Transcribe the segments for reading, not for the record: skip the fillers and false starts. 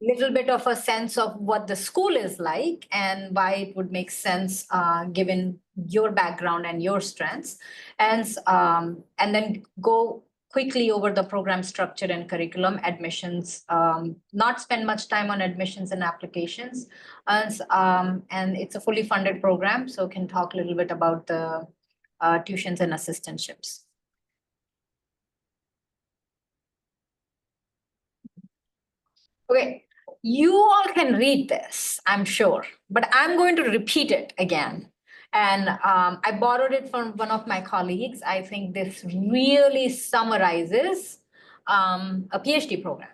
little bit of a sense of what the school is like and why it would make sense given your background and your strengths, and then go quickly over the program structure and curriculum, admissions, not spend much time on admissions and applications, and it's a fully funded program, so can talk a little bit about the tuitions and assistantships. Okay, you all can read this, I'm sure, but I'm going to repeat it again. And I borrowed it from one of my colleagues. I think this really summarizes a PhD program.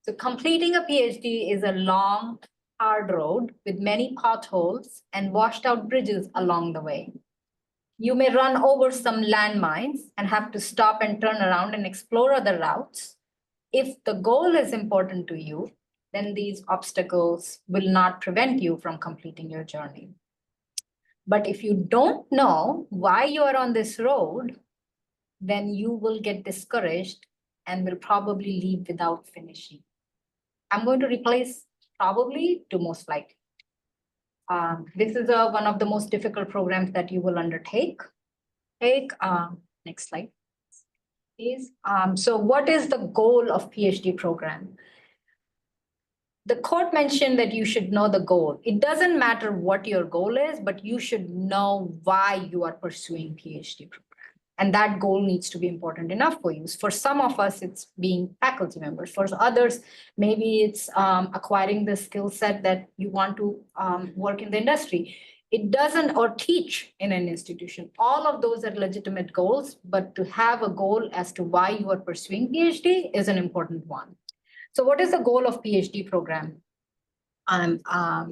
So completing a PhD is a long, hard road with many potholes and washed out bridges along the way. You may run over some landmines and have to stop and turn around and explore other routes. If the goal is important to you, then these obstacles will not prevent you from completing your journey. But if you don't know why you are on this road, then you will get discouraged and will probably leave without finishing. I'm going to replace probably to most likely. This is one of the most difficult programs that you will undertake. Next slide. So what is the goal of PhD program? The court mentioned that you should know the goal. It doesn't matter what your goal is, but you should know why you are pursuing PhD program. And that goal needs to be important enough for you. For some of us, it's being faculty members. For others, maybe it's acquiring the skill set that you want to work in the industry. It doesn't, or teach in an institution. All of those are legitimate goals, but to have a goal as to why you are pursuing PhD is an important one. So what is the goal of PhD program? I've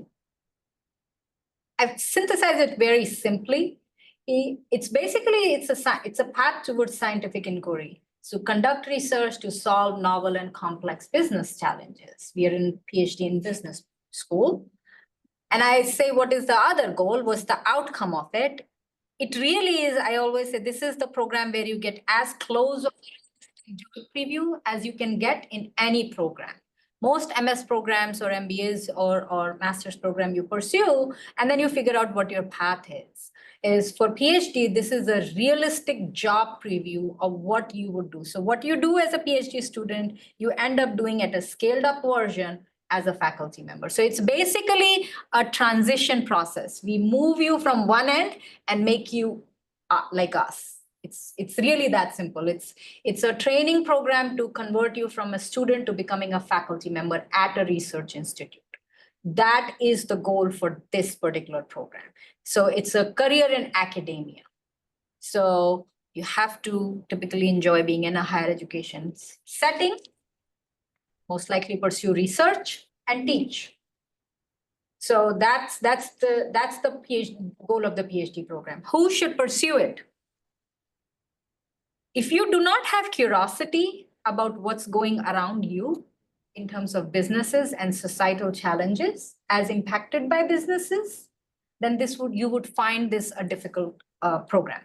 synthesized it very simply. It's basically, it's a path towards scientific inquiry. So conduct research to solve novel and complex business challenges. We are in PhD in business school. And I say, what is the other goal? What's the outcome of it? It really is, I always say, this is the program where you get as close of preview as you can get in any program. Most MS programs or MBAs or master's program you pursue, and then you figure out what your path is for PhD, this is a realistic job preview of what you would do. So what you do as a PhD student, you end up doing at a scaled up version as a faculty member. So it's basically a transition process. We move you from one end and make you like us. It's really that simple. It's a training program to convert you from a student to becoming a faculty member at a research institute. That is the goal for this particular program. So it's a career in academia. So you have to typically enjoy being in a higher education setting, most likely pursue research and teach. So that's the PhD goal of the PhD program. Who should pursue it? If you do not have curiosity about what's going around you in terms of businesses and societal challenges as impacted by businesses, then you would find this a difficult program.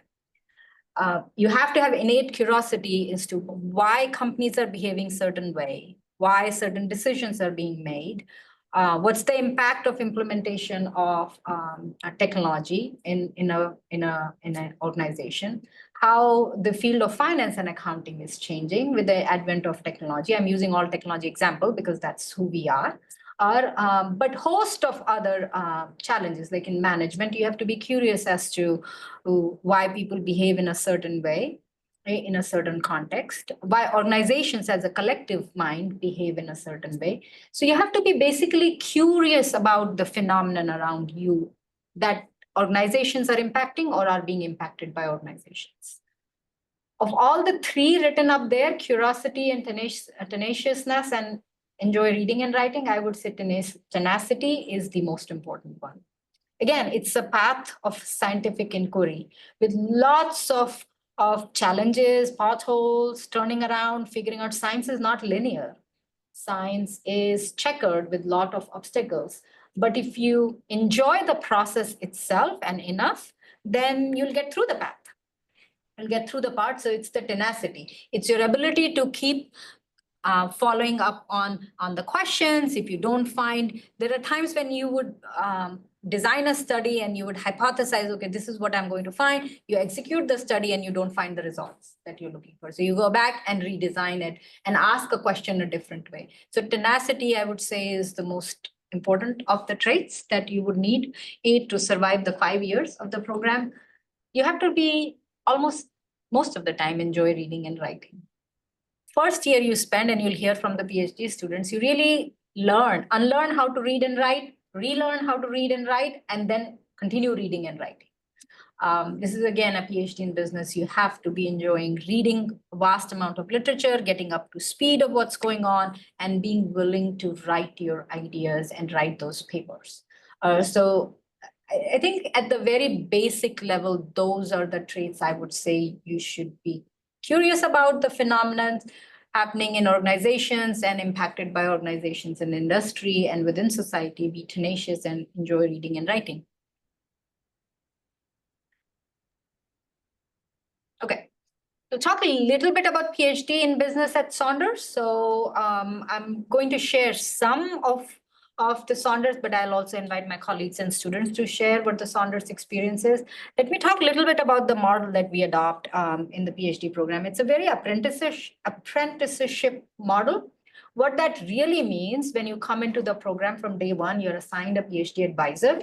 You have to have innate curiosity as to why companies are behaving certain way, why certain decisions are being made, what's the impact of implementation of technology in an organization, how the field of finance and accounting is changing with the advent of technology. I'm using all technology example because that's who we are. But host of other challenges, like in management, you have to be curious as to why people behave in a certain way, in a certain context, why organizations as a collective mind behave in a certain way. So you have to be basically curious about the phenomenon around you that organizations are impacting or are being impacted by organizations. Of all the three written up there, curiosity and tenaciousness and enjoy reading and writing, I would say tenacity is the most important one. Again, it's a path of scientific inquiry with lots of challenges, potholes, turning around, figuring out. Science is not linear. Science is checkered with a lot of obstacles. But if you enjoy the process itself and enough, then you'll get through the path. You'll get through the part. So it's the tenacity. It's your ability to keep following up on the questions. If you don't find, there are times when you would design a study and you would hypothesize, okay, this is what I'm going to find. You execute the study and you don't find the results that you're looking for. So you go back and redesign it and ask a question a different way. So tenacity, I would say, is the most important of the traits that you would need to survive the 5 years of the program. You have to be almost most of the time enjoy reading and writing. First year you spend, and you'll hear from the PhD students, you really unlearn how to read and write, relearn how to read and write, and then continue reading and writing. This is again a PhD in business. You have to be enjoying reading a vast amount of literature, getting up to speed of what's going on, and being willing to write your ideas and write those papers. So I think at the very basic level, those are the traits I would say you should be curious about the phenomena happening in organizations and impacted by organizations in industry and within society, be tenacious and enjoy reading and writing. Okay, to talk a little bit about PhD in business at Saunders. So I'm going to share some of the Saunders, but I'll also invite my colleagues and students to share what the Saunders experience is. Let me talk a little bit about the model that we adopt in the PhD program. It's a very apprenticeship model. What that really means, when you come into the program from day one, you're assigned a PhD advisor.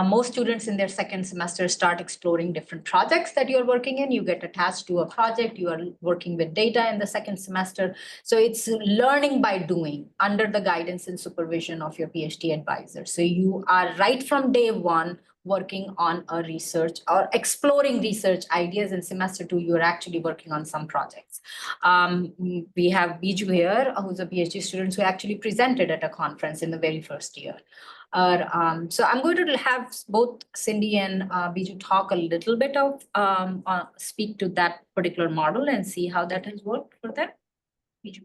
Most students in their second semester start exploring different projects that you're working in. You get attached to a project, you are working with data in the second semester. So it's learning by doing under the guidance and supervision of your PhD advisor. So you are right from day one working on a research or exploring research ideas. In semester 2, you're actually working on some projects. We have Biju here, who's a PhD student who actually presented at a conference in the very first year. So I'm going to have both Cindy and Biju talk a little bit of, speak to that particular model and see how that has worked for them. Biju.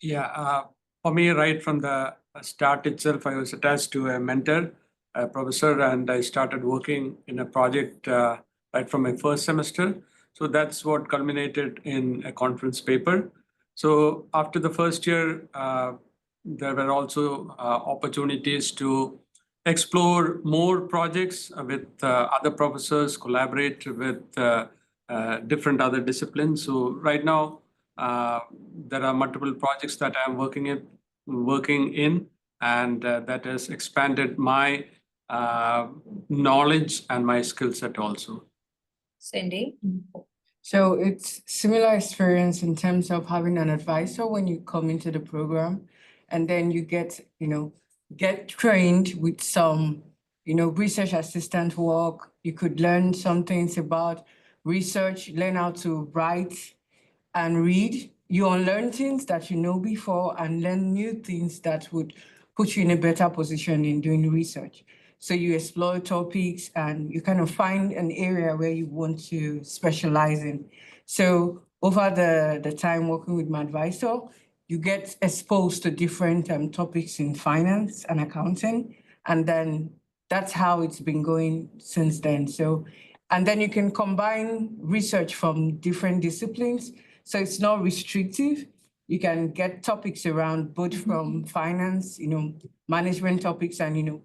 Yeah, for me, right from the start itself, I was attached to a mentor, a professor, and I started working in a project right from my first semester. So that's what culminated in a conference paper. So after the first year, there were also opportunities to explore more projects with other professors, collaborate with different other disciplines. So right now, there are multiple projects that I'm working in, and that has expanded my knowledge and my skill set also. Cindy? So it's similar experience in terms of having an advisor when you come into the program, and then you get trained with some, research assistant work. You could learn some things about research, learn how to write and read. You unlearn things that you know before and learn new things that would put you in a better position in doing research. So you explore topics and you kind of find an area where you want to specialize in. So over the time working with my advisor, you get exposed to different topics in finance and accounting. And then that's how it's been going since then. So, and then you can combine research from different disciplines. So it's not restrictive. You can get topics around both from finance, management topics, and,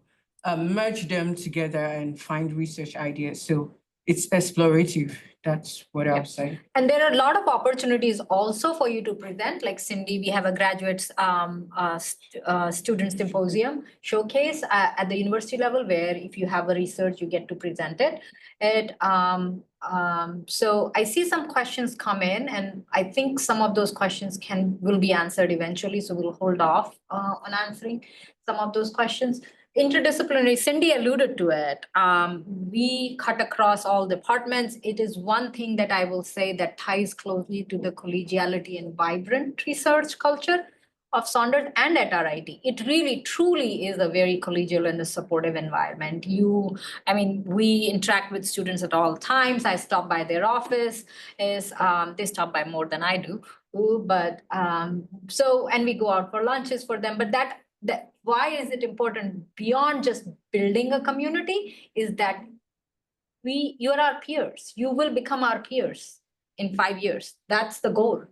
merge them together and find research ideas. So it's explorative. That's what I would say. And there are a lot of opportunities also for you to present. Like Cindy, we have a graduates student symposium showcase at the university level, where if you have a research, you get to present it. So I see some questions come in, and I think some of those questions will be answered eventually. So we'll hold off on answering some of those questions. Interdisciplinary, Cindy alluded to it. We cut across all departments. It is one thing that I will say that ties closely to the collegiality and vibrant research culture of Saunders and at RIT. It really, truly is a very collegial and a supportive environment. We interact with students at all times. I stop by their office. They stop by more than I do. And we go out for lunches for them. But why is it important beyond just building a community is that you're our peers. You will become our peers. in 5 years. That's the goal.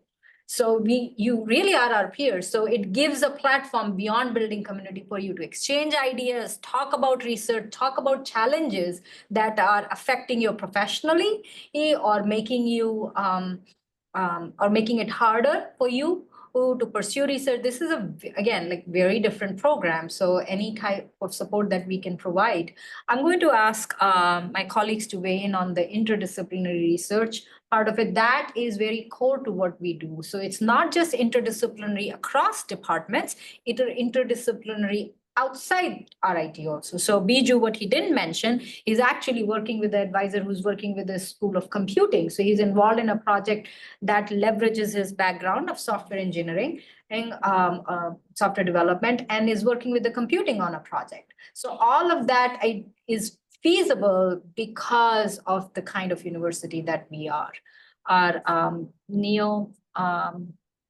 So you really are our peers. So it gives a platform beyond building community for you to exchange ideas, talk about research, talk about challenges that are affecting you professionally, or making you or making it harder for you to pursue research. This is again, like very different program. So any type of support that we can provide. I'm going to ask my colleagues to weigh in on the interdisciplinary research part of it. That is very core to what we do. So it's not just interdisciplinary across departments, it is interdisciplinary outside RIT also. So Biju, what he didn't mention, is actually working with the advisor who's working with the School of Computing. So he's involved in a project that leverages his background of software engineering and software development, and is working with the computing on a project. So all of that is feasible because of the kind of university that we are. Neil,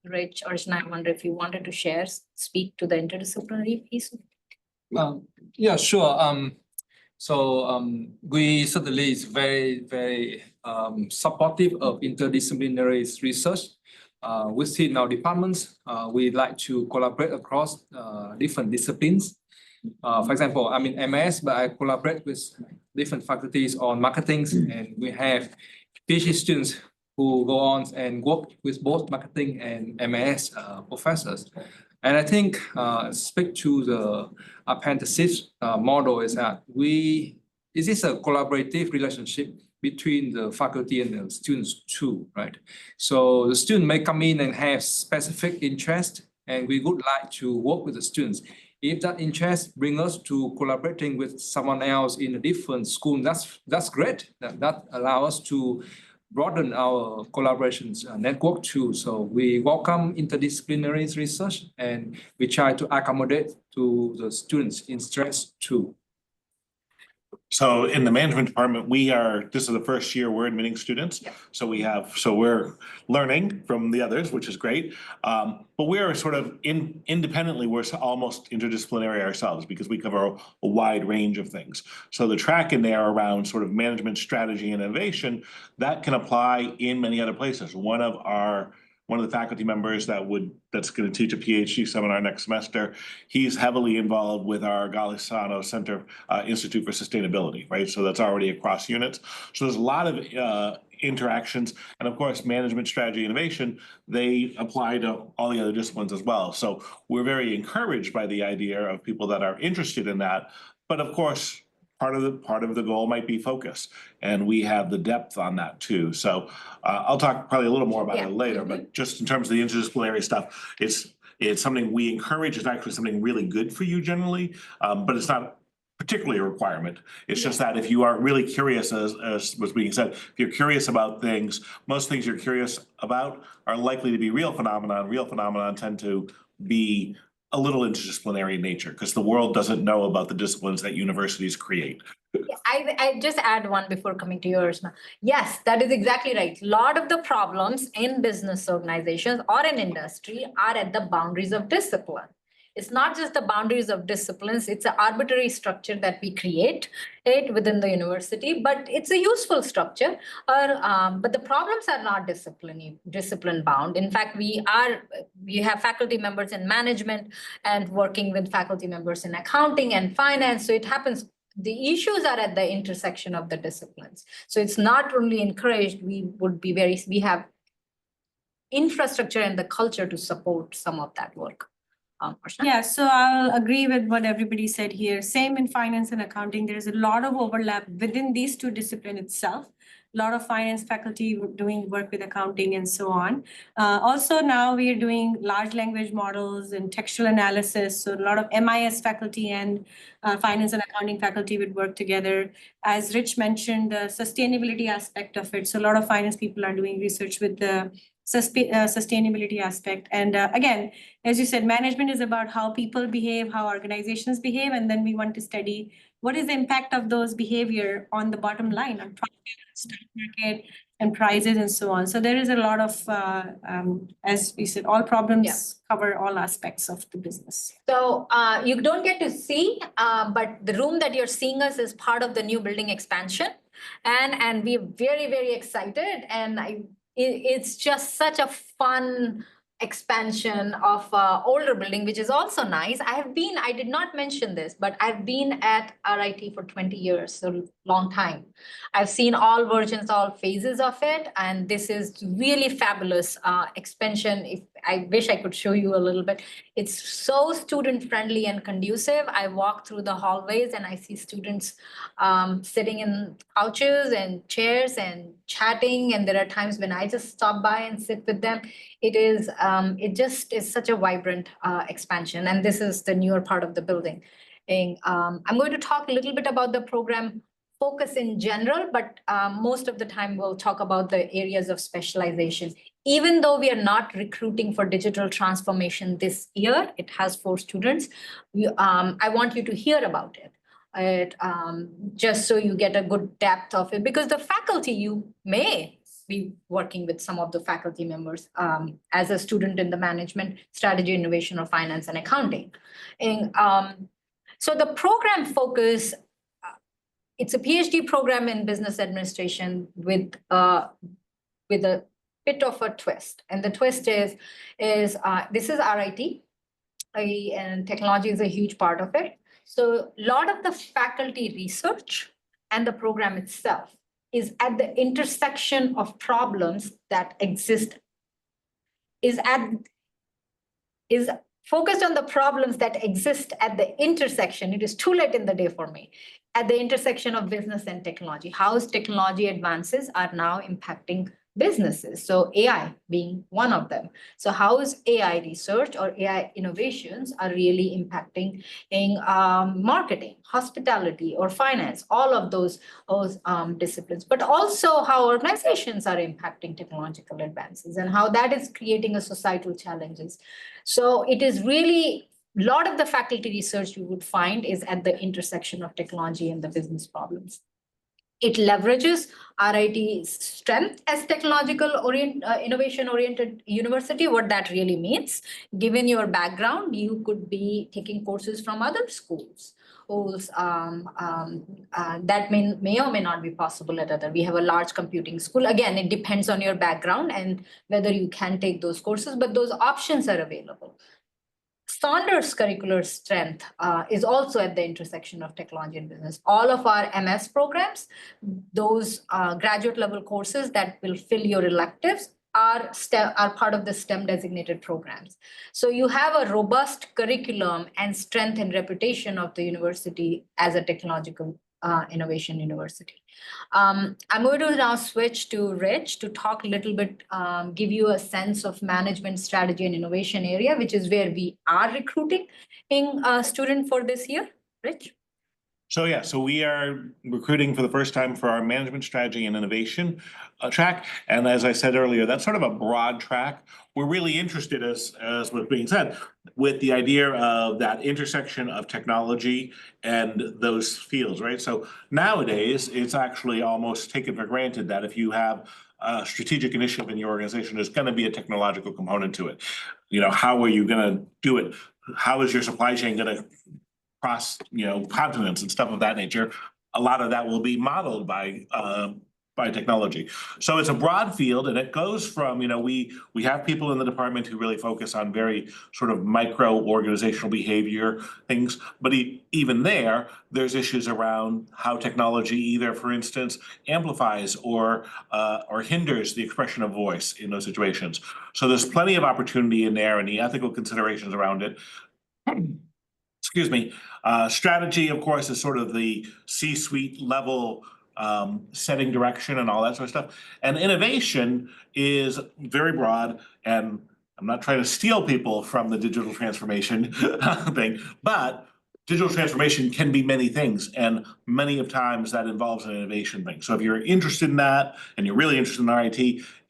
Rich, or Shana, I wonder if you wanted to speak to the interdisciplinary piece. Yeah, sure. We certainly is very supportive of interdisciplinary research. Within our departments, we like to collaborate across different disciplines. For example, I'm in MS, but I collaborate with different faculties on marketing, and we have PhD students who go on and work with both marketing and MS professors. And I think speak to the apprenticeship model is that this is a collaborative relationship between the faculty and the students too, right? So the student may come in and have specific interest, and we would like to work with the students. If that interest brings us to collaborating with someone else in a different school, that's great. That allows us to broaden our collaborations network too. So we welcome interdisciplinary research, and we try to accommodate to the students' interest too. So in the management department, this is the first year we're admitting students. Yeah. So we're learning from the others, which is great. But we're sort of independently, we're almost interdisciplinary ourselves because we cover a wide range of things. So the track in there around sort of management strategy and innovation, that can apply in many other places. One of the faculty members that's going to teach a PhD seminar next semester, he's heavily involved with our Galisano Center Institute for Sustainability, right? So that's already across units. So there's a lot of interactions, and of course, management strategy innovation, they apply to all the other disciplines as well. So we're very encouraged by the idea of people that are interested in that. But of course, part of the goal might be focus, and we have the depth on that too. So I'll talk probably a little more about it later, but just in terms of the interdisciplinary stuff, it's something we encourage. It's actually something really good for you generally, but it's not particularly a requirement. It's just that if you are really curious, as was being said, if you're curious about things, most things you're curious about are likely to be real phenomenon. Real phenomenon tend to be a little interdisciplinary in nature because the world doesn't know about the disciplines that universities create. I just add one before coming to yours. Yes, that is exactly right. A lot of the problems in business organizations or in industry are at the boundaries of discipline. It's not just the boundaries of disciplines, it's an arbitrary structure that we create within the university, but it's a useful structure. But the problems are not discipline bound. In fact, we have faculty members in management and working with faculty members in accounting and finance. So it happens, the issues are at the intersection of the disciplines. So it's not only encouraged, we have infrastructure and the culture to support some of that work. Yeah, so I'll agree with what everybody said here. Same in finance and accounting. There's a lot of overlap within these two disciplines itself. A lot of finance faculty doing work with accounting and so on. Also now we are doing large language models and textual analysis. So a lot of MIS faculty and finance and accounting faculty would work together. As Rich mentioned, the sustainability aspect of it. So a lot of finance people are doing research with the sustainability aspect. And again, as you said, management is about how people behave, how organizations behave, and then we want to study what is the impact of those behavior on the bottom line, on profit, stock market, and prices, and so on. So there is a lot of, as we said, all problems cover all aspects of the business. So you don't get to see, but the room that you're seeing us is part of the new building expansion. And we're very, very excited. And it's just such a fun expansion of older building, which is also nice. I did not mention this, but I've been at RIT for 20 years, so long time. I've seen all versions, all phases of it, and this is really fabulous expansion. If I wish I could show you a little bit. It's so student friendly and conducive. I walk through the hallways and I see students sitting in couches and chairs and chatting, and there are times when I just stop by and sit with them. It just is such a vibrant expansion, and this is the newer part of the building. And I'm going to talk a little bit about the program focus in general, but most of the time we'll talk about the areas of specialization. Even though we are not recruiting for digital transformation this year, it has 4 students. I want you to hear about it. Just so you get a good depth of it, because the faculty, you may be working with some of the faculty members as a student in the management, strategy, innovation, or finance and accounting. And so the program focus, it's a PhD program in business administration with a bit of a twist. And the twist is this is RIT, and technology is a huge part of it. So a lot of the faculty research and the program itself is at the intersection of problems that exist, is focused on the problems that exist at the intersection. It is too late in the day for me. At the intersection of business and technology, how technology advances are now impacting businesses. So AI being one of them. So how is AI research or AI innovations are really impacting in marketing, hospitality, or finance, all of those disciplines, but also how organizations are impacting technological advances and how that is creating a societal challenges. So it is really, a lot of the faculty research you would find is at the intersection of technology and the business problems. It leverages RIT's strength as technological innovation-oriented university. What that really means, given your background, you could be taking courses from other schools. That may or may not be possible at other. We have a large computing school. Again, it depends on your background and whether you can take those courses, but those options are available. Saunders' curricular strength is also at the intersection of technology and business. All of our MS programs, those graduate level courses that will fill your electives are part of the STEM designated programs. So you have a robust curriculum and strength and reputation of the university as a technological innovation university. I'm going to now switch to Rich to talk a little bit, give you a sense of management strategy and innovation area, which is where we are recruiting a student for this year. Rich? So yeah, so we are recruiting for the first time for our management strategy and innovation track. And as I said earlier, that's sort of a broad track. We're really interested, as was being said, with the idea of that intersection of technology and those fields, right? So nowadays, it's actually almost taken for granted that if you have a strategic initiative in your organization, there's going to be a technological component to it. You know, how are you going to do it? How is your supply chain going to cross, continents and stuff of that nature? A lot of that will be modeled by technology. So it's a broad field, and it goes from, we have people in the department who really focus on very sort of micro organizational behavior things, but even there's issues around how technology either, for instance, amplifies or hinders the expression of voice in those situations. So there's plenty of opportunity in there, and the ethical considerations around it. Excuse me. Strategy, of course, is sort of the C-suite level setting direction and all that sort of stuff. And innovation is very broad, and I'm not trying to steal people from the digital transformation thing, but digital transformation can be many things, and many of times that involves an innovation thing. So if you're interested in that and you're really interested in RIT,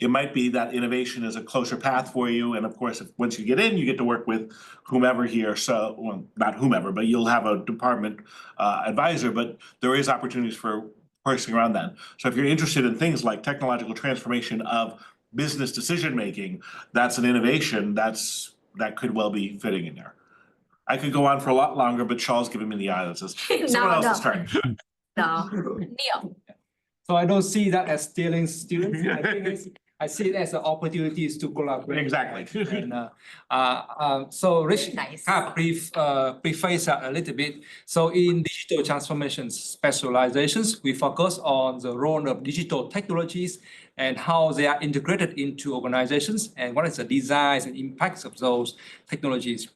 it might be that innovation is a closer path for you. And of course, once you get in, you get to work with whomever here. So, well, not whomever, but you'll have a department advisor, but there is opportunities for parsing around that. So if you're interested in things like technological transformation of business decision-making, that's an innovation that could well be fitting in there. I could go on for a lot longer, but Shal's giving me the eye that says, someone else's turn. No, Neil. So I don't see that as stealing students. I see it as an opportunities to collaborate. Exactly. So Rich Nice. have preface that a little bit. So in digital transformation specializations, we focus on the role of digital technologies and how they are integrated into organizations and what is the designs and impacts of those technologies.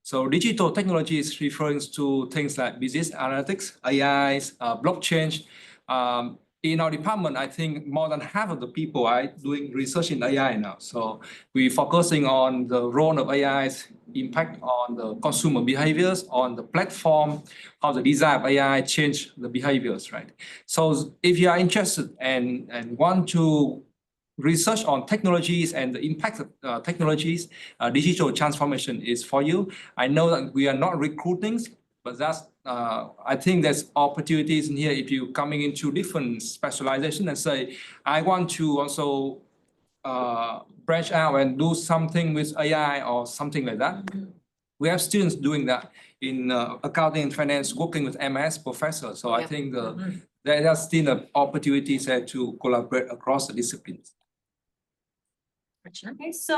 So digital technology is referring to things like business analytics, AIs, blockchain. In our department, I think more than half of the people are doing research in AI now. So we're focusing on the role of AI's impact on the consumer behaviors, on the platform, how the design of AI change the behaviors, right? So if you are interested and want to research on technologies and the impact of technologies, digital transformation is for you. I know that we are not recruiting, but that's I think there's opportunities in here if you coming into different specialization and say, I want to also branch out and do something with AI or something like that. We have students doing that in accounting and finance, working with MS professors. So I think there are still opportunities there to collaborate across the disciplines. Okay, so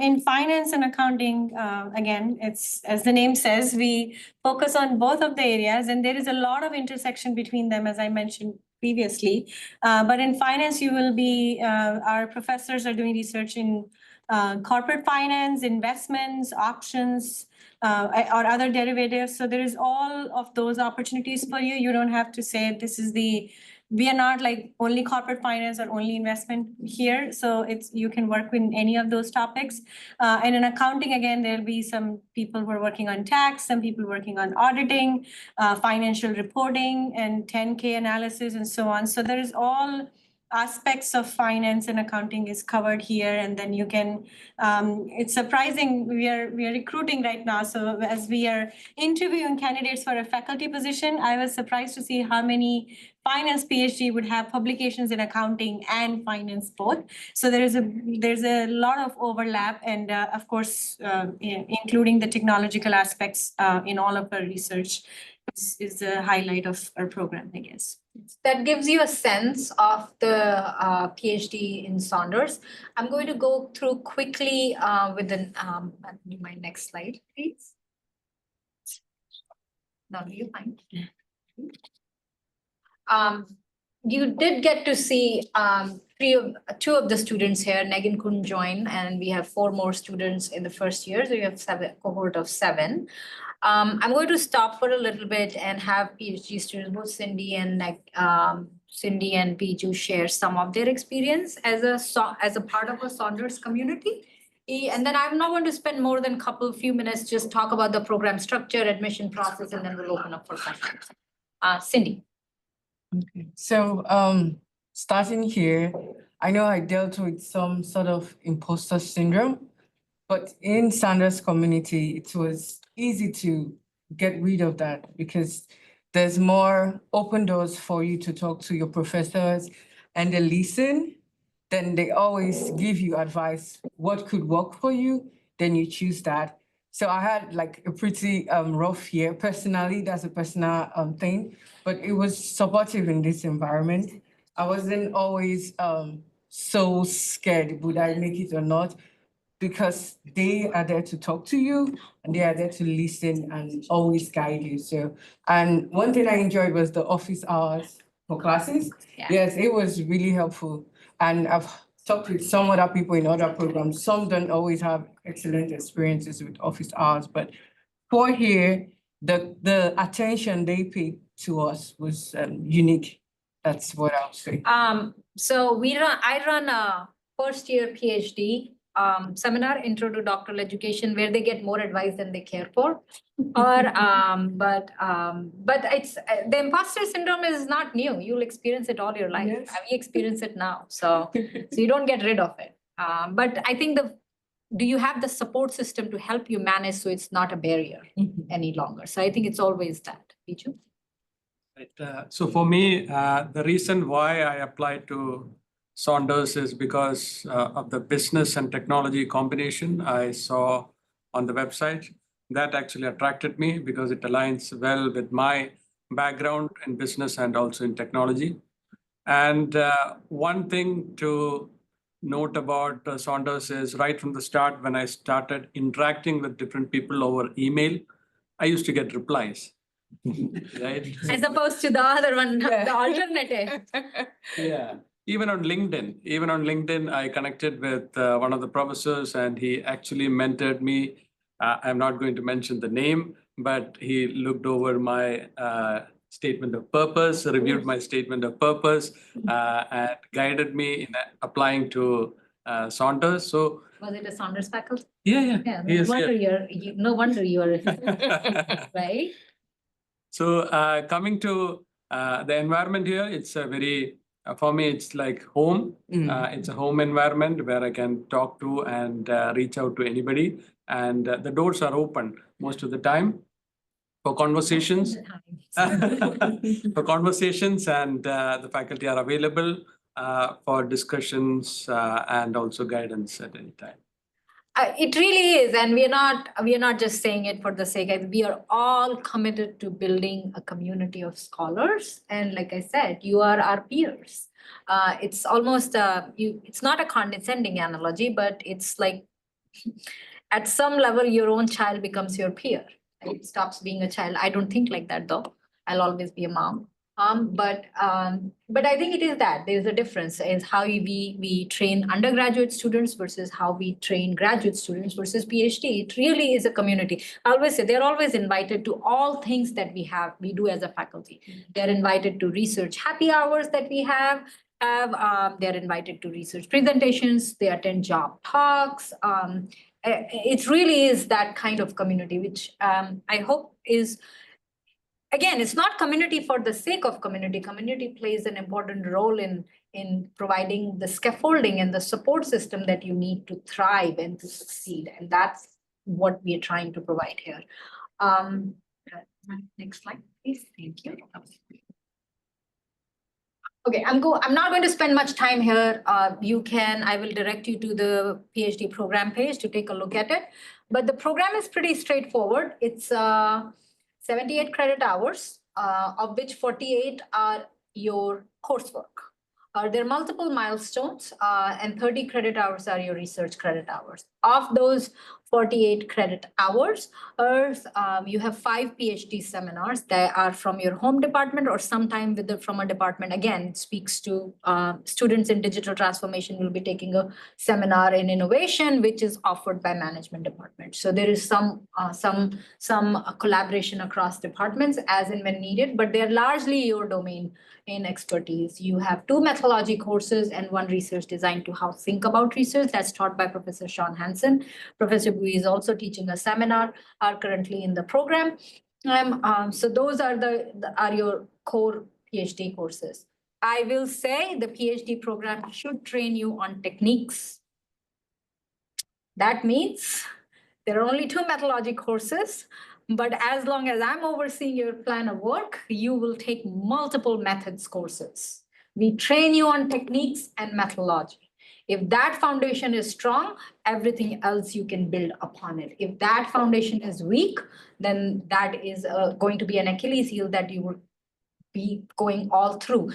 in finance and accounting, again, it's as the name says, we focus on both of the areas, and there is a lot of intersection between them, as I mentioned previously. But in finance, you will be our professors are doing research in corporate finance, investments, options, or other derivatives. So there is all of those opportunities for you. You don't have to say this is we are not like only corporate finance or only investment here. So you can work with any of those topics. And in accounting, again, there'll be some people who are working on tax, some people working on auditing, financial reporting, and 10K analysis and so on. So there is all aspects of finance and accounting is covered here, and then you can it's surprising, we are recruiting right now, so as we are interviewing candidates for a faculty position, I was surprised to see how many finance PhD would have publications in accounting and finance both. So there's a lot of overlap, and of course including the technological aspects in all of our research is the highlight of our program, I guess. That gives you a sense of the PhD in Saunders. I'm going to go through quickly with my next slide, please. No, you're fine. You did get to see two of the students here. Negan couldn't join, and we have 4 more students in the first year, so you have cohort of 7. I'm going to stop for a little bit and have PhD students, both Cindy and Piju, share some of their experience as a part of a Saunders community. And then I'm not going to spend more than few minutes, just talk about the program structure, admission process, and then we'll open up for questions. Cindy. Okay, so starting here, I know I dealt with some sort of imposter syndrome, but in Saunders community, it was easy to get rid of that because there's more open doors for you to talk to your professors, and they listen. Then they always give you advice, what could work for you, then you choose that. So I had like a pretty rough year personally, that's a personal thing, but it was supportive in this environment. I wasn't always so scared, would I make it or not? Because they are there to talk to you and they are there to listen and always guide you. So, and one thing I enjoyed was the office hours for classes. Yeah. Yes, it was really helpful. And I've talked with some other people in other programs. Some don't always have excellent experiences with office hours, but for here, the attention they paid to us was unique. That's what I'll say. So I run a first year PhD seminar, Intro to Doctoral Education, where they get more advice than they care for. But it's the imposter syndrome is not new. You'll experience it all your life. Yes. We experience it now, so you don't get rid of it. But I think do you have the support system to help you manage so it's not a barrier any longer? So I think it's always that. Biju? Right. So for me, the reason why I applied to Saunders is because of the business and technology combination I saw on the website. That actually attracted me because it aligns well with my background in business and also in technology. And one thing to note about Saunders is right from the start, when I started interacting with different people over email, I used to get replies. Right? As opposed to the other one, Yeah. the alternative. Yeah. Even on LinkedIn, I connected with one of the professors and he actually mentored me. I'm not going to mention the name, but he looked over my statement of purpose, reviewed my statement of purpose, and guided me in applying to Saunders. So, Was it a Saunders faculty? yeah. Yeah, he no is wonder here. no wonder you're, right? So coming to the environment here, it's a very, for me, it's like home. It's a home environment where I can talk to and reach out to anybody. And the doors are open most of the time for conversations. For conversations, and the faculty are available for discussions and also guidance at any time. It really is, and we are not just saying it for the sake of. We are all committed to building a community of scholars, and like I said, you are our peers. It's almost it's not a condescending analogy, but it's like at some level, your own child becomes your peer. It stops being a child. I don't think like that though. I'll always be a mom. But I think it is that there's a difference is how we train undergraduate students versus how we train graduate students versus PhD. It really is a community. I always say they're always invited to all things that we do as a faculty. They're invited to research happy hours that we have. They're invited to research presentations. They attend job talks. It really is that kind of community, which I hope is. Again, it's not community for the sake of community. Community plays an important role in providing the scaffolding and the support system that you need to thrive and to succeed. And that's what we are trying to provide here. Next slide, please. Thank you. Okay, I'm not going to spend much time here. I will direct you to the PhD program page to take a look at it. But the program is pretty straightforward. It's 78 credit hours, of which 48 are your coursework. There are multiple milestones, and 30 credit hours are your research credit hours. Of those 48 credit hours, you have 5 PhD seminars that are from your home department or sometime from a department. Again, it speaks to students in digital transformation will be taking a seminar in innovation, which is offered by management department. So there is some collaboration across departments as and when needed, but they're largely your domain in expertise. You have 2 methodology courses and 1 research design to how think about research that's taught by Professor Shal Khazanchi. Professor Bui is also teaching a seminar, are currently in the program. So those are your core PhD courses. I will say the PhD program should train you on techniques. That means there are only 2 methodology courses, but as long as I'm overseeing your plan of work, you will take multiple methods courses. We train you on techniques and methodology. If that foundation is strong, everything else you can build upon it. If that foundation is weak, then that is going to be an Achilles heel that you will be going all through.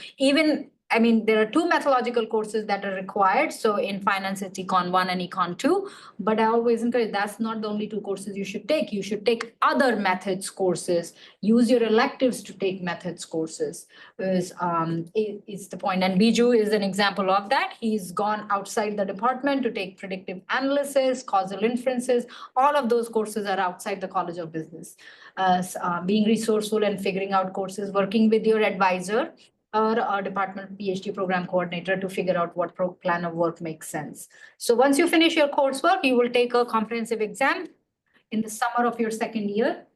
There are 2 methodological courses that are required. So in finance, it's Econ 1 and Econ 2. But I always encourage that's not the only 2 courses you should take. You should take other methods courses. Use your electives to take methods courses is the point. And Biju is an example of that. He's gone outside the department to take predictive analysis, causal inferences. All of those courses are outside the College of Business. Being resourceful and figuring out courses, working with your advisor or a department PhD program coordinator to figure out what plan of work makes sense. So once you finish your coursework, you will take a comprehensive exam in the summer of your second year.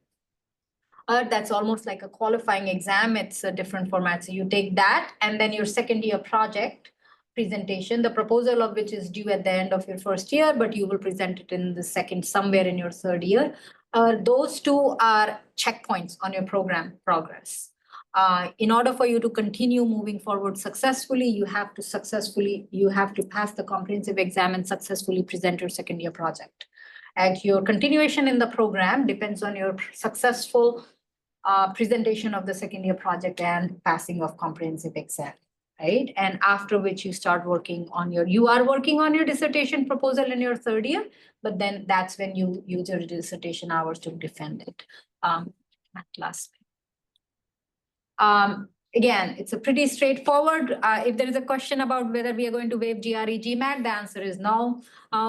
That's almost like a qualifying exam. It's a different format. So you take that and then your second year project presentation, the proposal of which is due at the end of your first year, but you will present it in the second, somewhere in your third year. Those 2 are checkpoints on your program progress. In order for you to continue moving forward successfully, you have to pass the comprehensive exam and successfully present your second year project. And your continuation in the program depends on your successful presentation of the second year project and passing of comprehensive exam. right? And after which you start working on you are working on your dissertation proposal in your third year, but then that's when you use your dissertation hours to defend it. At last. Again, it's a pretty straightforward. If there is a question about whether we are going to waive GRE, GMAT, the answer is no.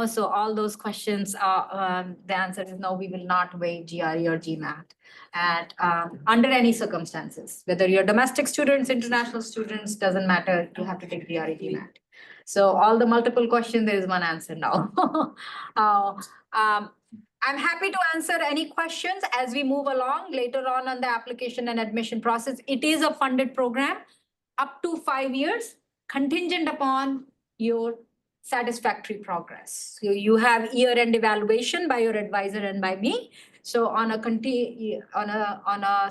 So all those questions, the answer is no, we will not waive GRE or GMAT. And under any circumstances, whether you're domestic students, international students, doesn't matter, you have to take GRE, GMAT. So all the multiple questions, there is one answer now. I'm happy to answer any questions as we move along later on the application and admission process. It is a funded program up to 5 years, contingent upon your satisfactory progress. So you have year-end evaluation by your advisor and by me. So on a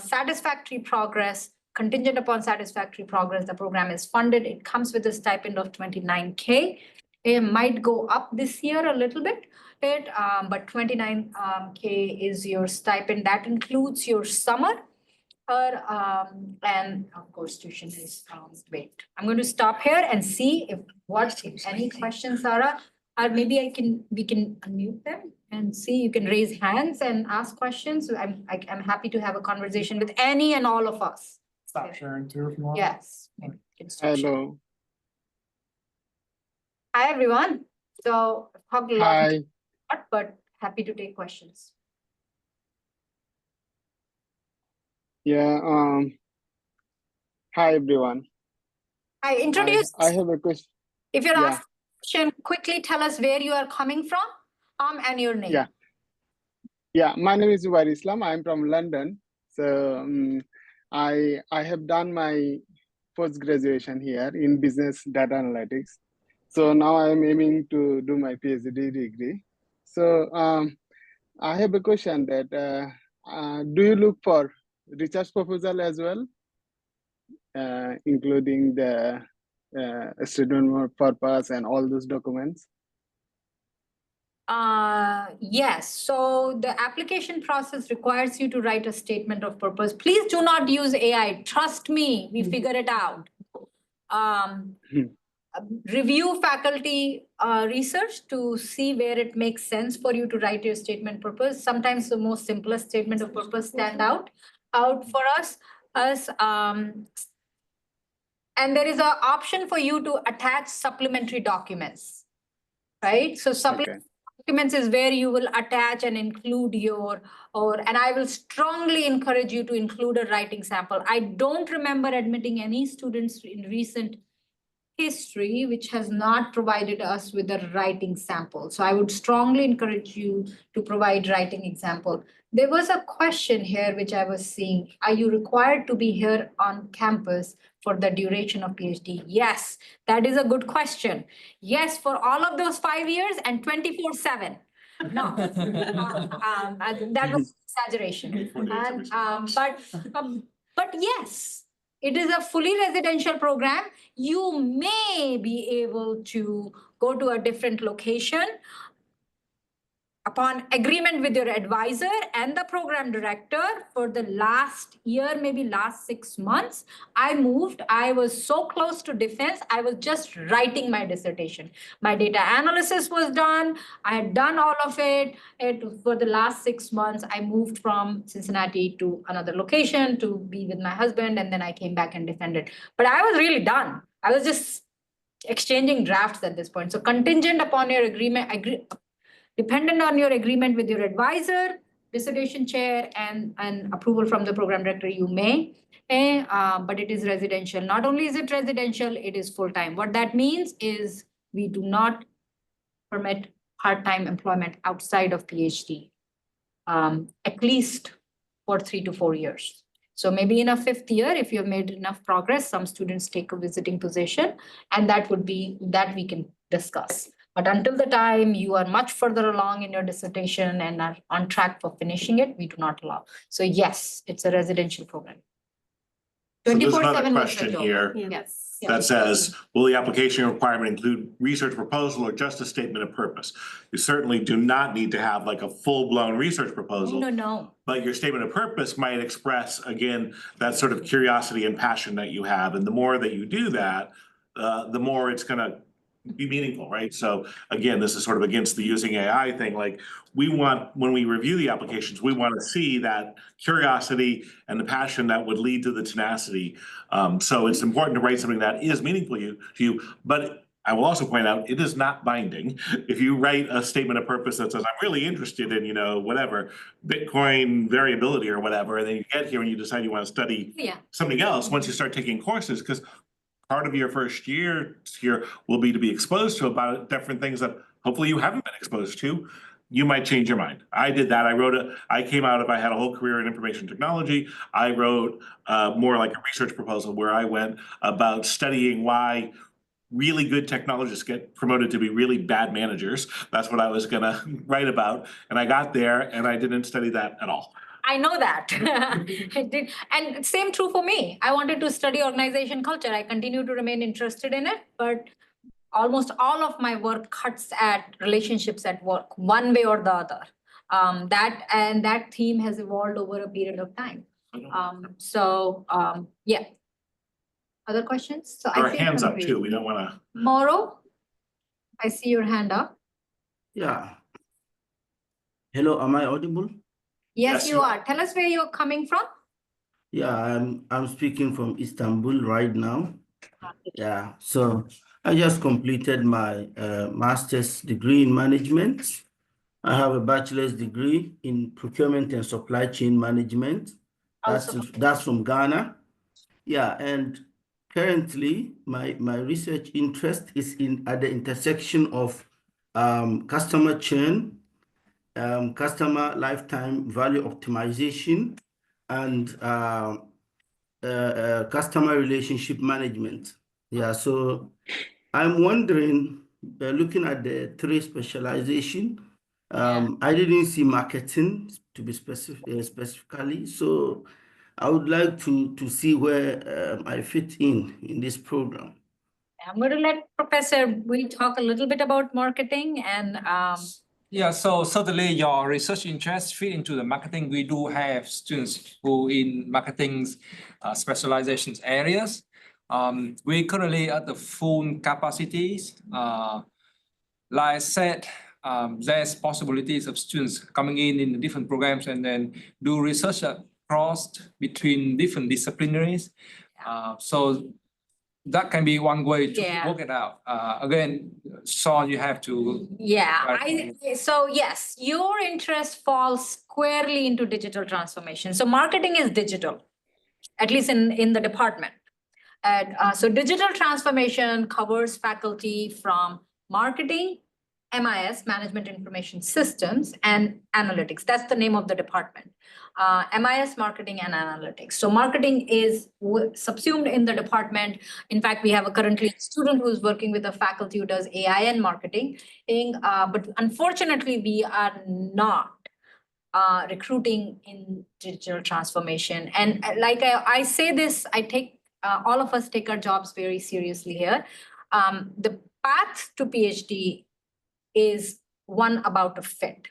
satisfactory progress, contingent upon satisfactory progress, the program is funded. It comes with a stipend of 29K. It might go up this year a little bit, but 29K is your stipend. That includes your summer, and of course tuition is waived. I'm going to stop here and see if any questions, Sarah, or maybe we can unmute them and see. You can raise hands and ask questions. I'm happy to have a conversation with any and all of us. Stop sharing too if you want. Yes. Hello. Hi, everyone. So I've talked a lot, Hi. but happy to take questions. Yeah. Hi, everyone. I introduce. I have a question. If you're yeah. asking a question, quickly tell us where you are coming from, and your name. Yeah. Yeah. My name is Zubair Islam. I'm from London. So I have done my post graduation here in business data analytics. So now I'm aiming to do my PhD degree. So I have a question that do you look for research proposal as well, including the statement purpose and all those documents? Yes. So the application process requires you to write a statement of purpose. Please do not use AI. Trust me, we figure it out. Review faculty research to see where it makes sense for you to write your statement purpose. Sometimes the most simplest statement of purpose stand out for us. And there is an option for you to attach supplementary documents, right? So supplementary documents is where you will attach and include and I will strongly encourage you to include a writing sample. I don't remember admitting any students in recent history which has not provided us with a writing sample. So I would strongly encourage you to provide writing example. There was a question here which I was seeing. Are you required to be here on campus for the duration of PhD? Yes, that is a good question. Yes, for all of those 5 years and 24/7. No, that was exaggeration. But yes. It is a fully residential program. You may be able to go to a different location upon agreement with your advisor and the program director. For the last year, maybe last 6 months, I moved. I was so close to defense. I was just writing my dissertation. My data analysis was done. I had done all of it. For the last 6 months, I moved from Cincinnati to another location to be with my husband. And then I came back and defended. But I was really done. I was just exchanging drafts at this point. So contingent upon your agreement, dependent on your agreement with your advisor, dissertation chair, and approval from the program director, you may, but it is residential. Not only is it residential, it is full-time. What that means is we do not permit part-time employment outside of PhD, at least for 3 to 4 years. So maybe in a 5th year, if you have made enough progress, some students take a visiting position, and that we can discuss. But until the time you are much further along in your dissertation and are on track for finishing it, we do not allow. So yes, it's a residential program. So there's another question here Yes. that says, will the application requirement include research proposal or just a statement of purpose? You certainly do not need to have like a full-blown research proposal. No. But your statement of purpose might express, again, that sort of curiosity and passion that you have. And the more that you do that, the more it's gonna be meaningful, right? So again, this is sort of against the using AI thing. Like we want, when we review the applications, we want to see that curiosity and the passion that would lead to the tenacity. So it's important to write something that is meaningful to you, but I will also point out, it is not binding. If you write a statement of purpose that says, I'm really interested in, you know, whatever, Bitcoin variability or whatever, and then you get here and you decide you want to study something else once you start taking courses, because part of your first year here will be to be exposed to about different things that hopefully you haven't been exposed to. You might change your mind. I did that. I came out of, I had a whole career in information technology. I wrote more like a research proposal where I went about studying why really good technologists get promoted to be really bad managers. That's what I was gonna write about. And I got there and I didn't study that at all. I know that. I did. And same true for me. I wanted to study organization culture. I continue to remain interested in it, but almost all of my work cuts at relationships at work, one way or the other. That theme has evolved over a period of time. Yeah. Other questions? So Our I think hands up agree. too. We don't wanna. Mauro, I see your hand up. Yeah. Hello, am I audible? Yes, you are. Tell us where you're coming from. Yeah, I'm speaking from Istanbul right now. Yeah, so I just completed my master's degree in management. I have a bachelor's degree in procurement and supply chain management. That's from Ghana. Yeah, and currently my research interest is at the intersection of customer churn, customer lifetime value optimization, and customer relationship management. Yeah, so I'm wondering, looking at the three specialization, I didn't see marketing to be specifically, so I would like to see where I fit in this program. I'm going to let Professor Will talk a little bit about marketing and Yeah, so certainly your research interest fit into the marketing. We do have students who in marketing specializations areas. We currently at the full capacities. Like I said, there's possibilities of students coming in the different programs and then do research across between different disciplinaries. So that can be one way to work it out. Again, Sean, you have to. Yeah, so yes, your interest falls squarely into digital transformation. So marketing is digital, at least in the department. So digital transformation covers faculty from marketing, MIS, Management Information Systems, and Analytics. That's the name of the department. MIS, Marketing, and Analytics. So marketing is subsumed in the department. In fact, we have currently a student who is working with a faculty who does AI and marketing. But unfortunately, we are not recruiting in digital transformation. And like I say this, I take all of us take our jobs very seriously here. The path to PhD is one about a fit.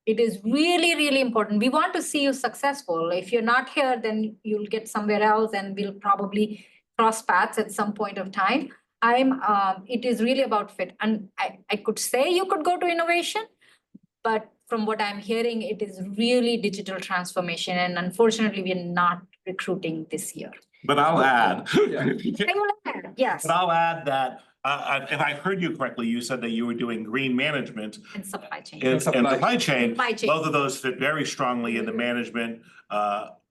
It is really, really important. We want to see you successful. If you're not here, then you'll get somewhere else and we'll probably cross paths at some point of time. It is really about fit. And I could say you could go to innovation, but from what I'm hearing, it is really digital transformation. And unfortunately, we're not recruiting this year. But I'll add. Yes. But I'll add that if I heard you correctly, you said that you were doing green management And supply chain. and supply chain. Supply chain. Both of those fit very strongly in the management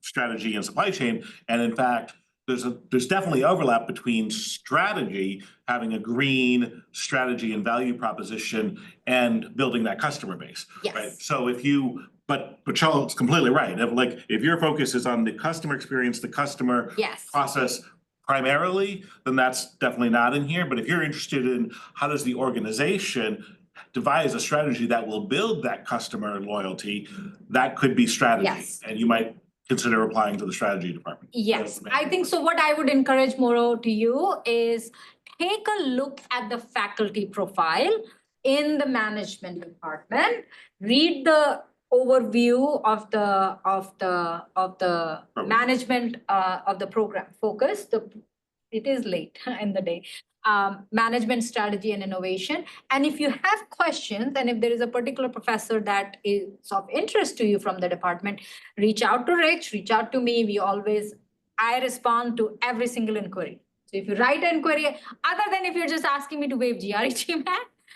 strategy and supply chain. And in fact, there's definitely overlap between strategy, having a green strategy and value proposition, and building that customer base. Yes. Right. So but Charles is completely right. If your focus is on the customer experience, the customer process primarily, then that's definitely not in here. But if you're interested in how does the organization devise a strategy that will build that customer loyalty, that could be strategy. Yes. And you might consider applying to the strategy department. Yes, I think so. What I would encourage Mauro to you is take a look at the faculty profile in the management department. Read the overview of the management of the program focus. It is late in the day. management strategy and innovation. And if you have questions, and if there is a particular professor that is of interest to you from the department, reach out to Rich, reach out to me. I respond to every single inquiry. So if you write an inquiry, other than if you're just asking me to waive GRE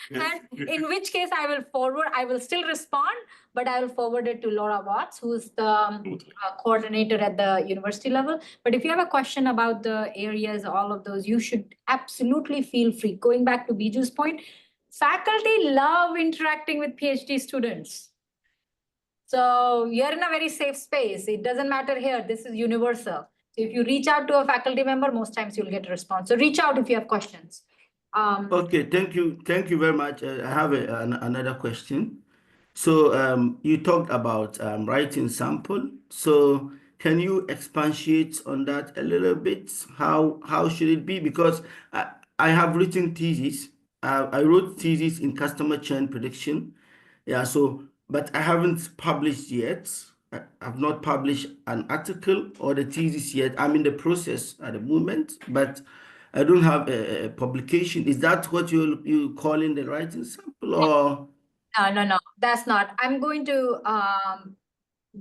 and in which case I will still respond, but I will forward it to Laura Watts, who's the coordinator at the university level. But if you have a question about the areas, all of those, you should absolutely feel free. Going back to Biju's point, faculty love interacting with PhD students. So you're in a very safe space. It doesn't matter here. This is universal. So if you reach out to a faculty member, most times you'll get a response. So reach out if you have questions. Okay, thank you very much. I have another question. So you talked about writing sample. So can you expatiate on that a little bit? How should it be? Because I have written thesis. I wrote thesis in customer churn prediction. Yeah. So, but I haven't published yet. I've not published an article or the thesis yet. I'm in the process at the moment, but I don't have a publication. Is that what you calling the writing sample or? No, that's not. I'm going to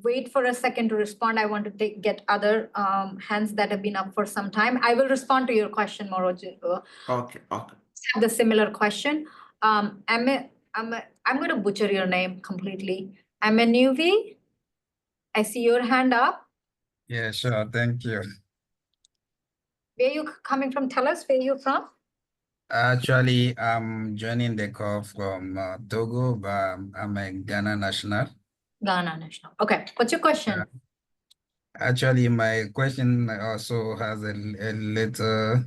wait for a second to respond. I want to get other hands that have been up for some time. I will respond to your question, Moroji. Okay. The similar question. I'm going to butcher your name completely. Amenuvi, I see your hand up. Yeah, sure. Thank you. Where are you coming from? Tell us where you're from. Actually, I'm joining the call from Togo, but I'm a Ghana national. Ghana national. Okay. What's your question? Actually, my question also has a little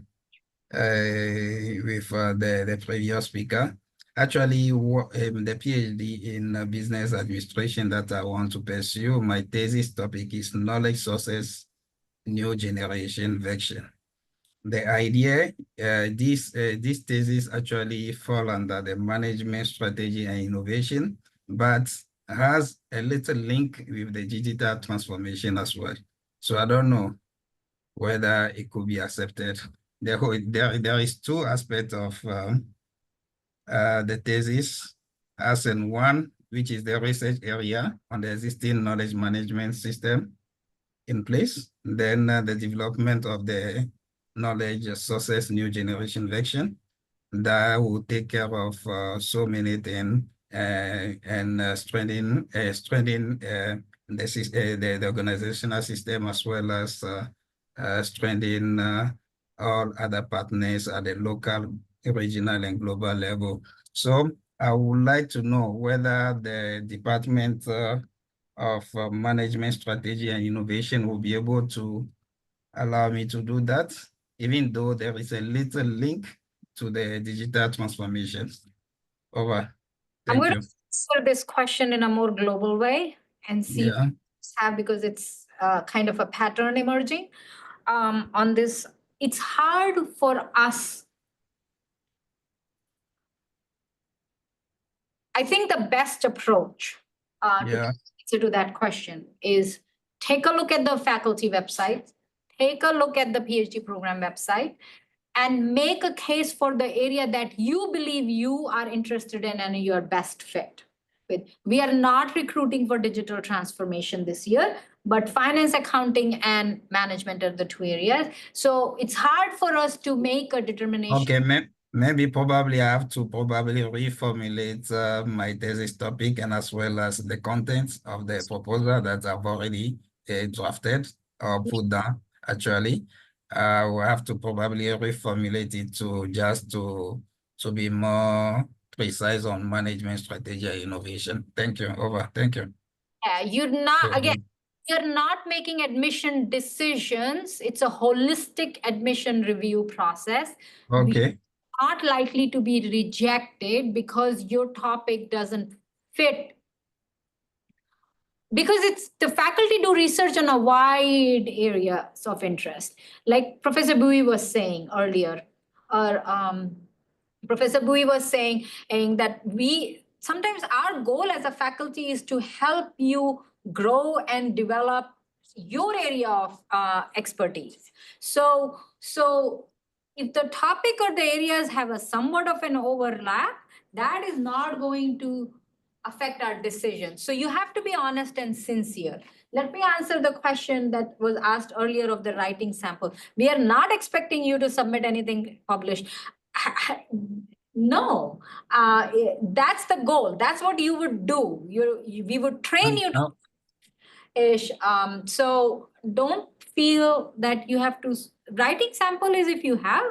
with the previous speaker. Actually, the PhD in business administration that I want to pursue, my thesis topic is knowledge sources, new generation vector. The idea, this thesis actually fall under the management strategy and innovation, but has a little link with the digital transformation as well. So I don't know whether it could be accepted. There is two aspects of the thesis, as in one, which is the research area on the existing knowledge management system in place, then the development of the knowledge sources new generation vector that will take care of so many things and strengthening the organizational system, as well as strengthening all other partners at the local, regional, and global level. So I would like to know whether the Department of Management Strategy and Innovation will be able to allow me to do that, even though there is a little link to the digital transformation. Over. I'm going to answer this question in a more global way and see because it's kind of a pattern emerging on this. It's hard for us. I think the best approach to answer to that question is take a look at the faculty website, take a look at the PhD program website, and make a case for the area that you believe you are interested in and you're best fit with. We are not recruiting for digital transformation this year, but finance, accounting, and management are the two areas. So it's hard for us to make a determination. Okay, maybe probably I have to reformulate my thesis topic and as well as the contents of the proposal that I've already drafted or put down. Actually, we'll have to probably reformulate it to be more precise on management strategy and innovation. Thank you. Over. Thank you. Yeah, you're not making admission decisions. It's a holistic admission review process. Okay. We're not likely to be rejected because your topic doesn't fit. Because it's the faculty do research on a wide area of interest. Like Professor Bui was saying earlier, or Professor Bui was saying that sometimes our goal as a faculty is to help you grow and develop your area of expertise. So if the topic or the areas have a somewhat of an overlap, that is not going to affect our decision. So you have to be honest and sincere. Let me answer the question that was asked earlier of the writing sample. We are not expecting you to submit anything published. No, that's the goal. That's what you would do. We would train you to ish. So don't feel that you have to. Writing sample is if you have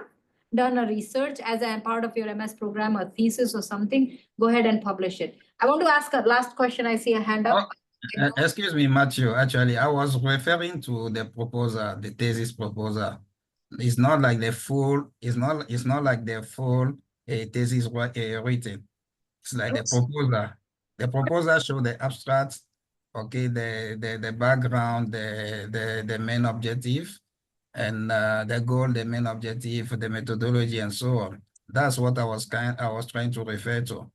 done a research as a part of your MS program, a thesis or something, go ahead and publish it. I want to ask a last question. I see a hand up. Excuse me, Matthew. Actually, I was referring to the proposal, the thesis proposal. It's not like the full. It's not like the full thesis written. It's like the proposal. The proposal show the abstract, okay, the background, the main objective, and the goal, the main objective, the methodology, and so on. That's what I was trying to refer to.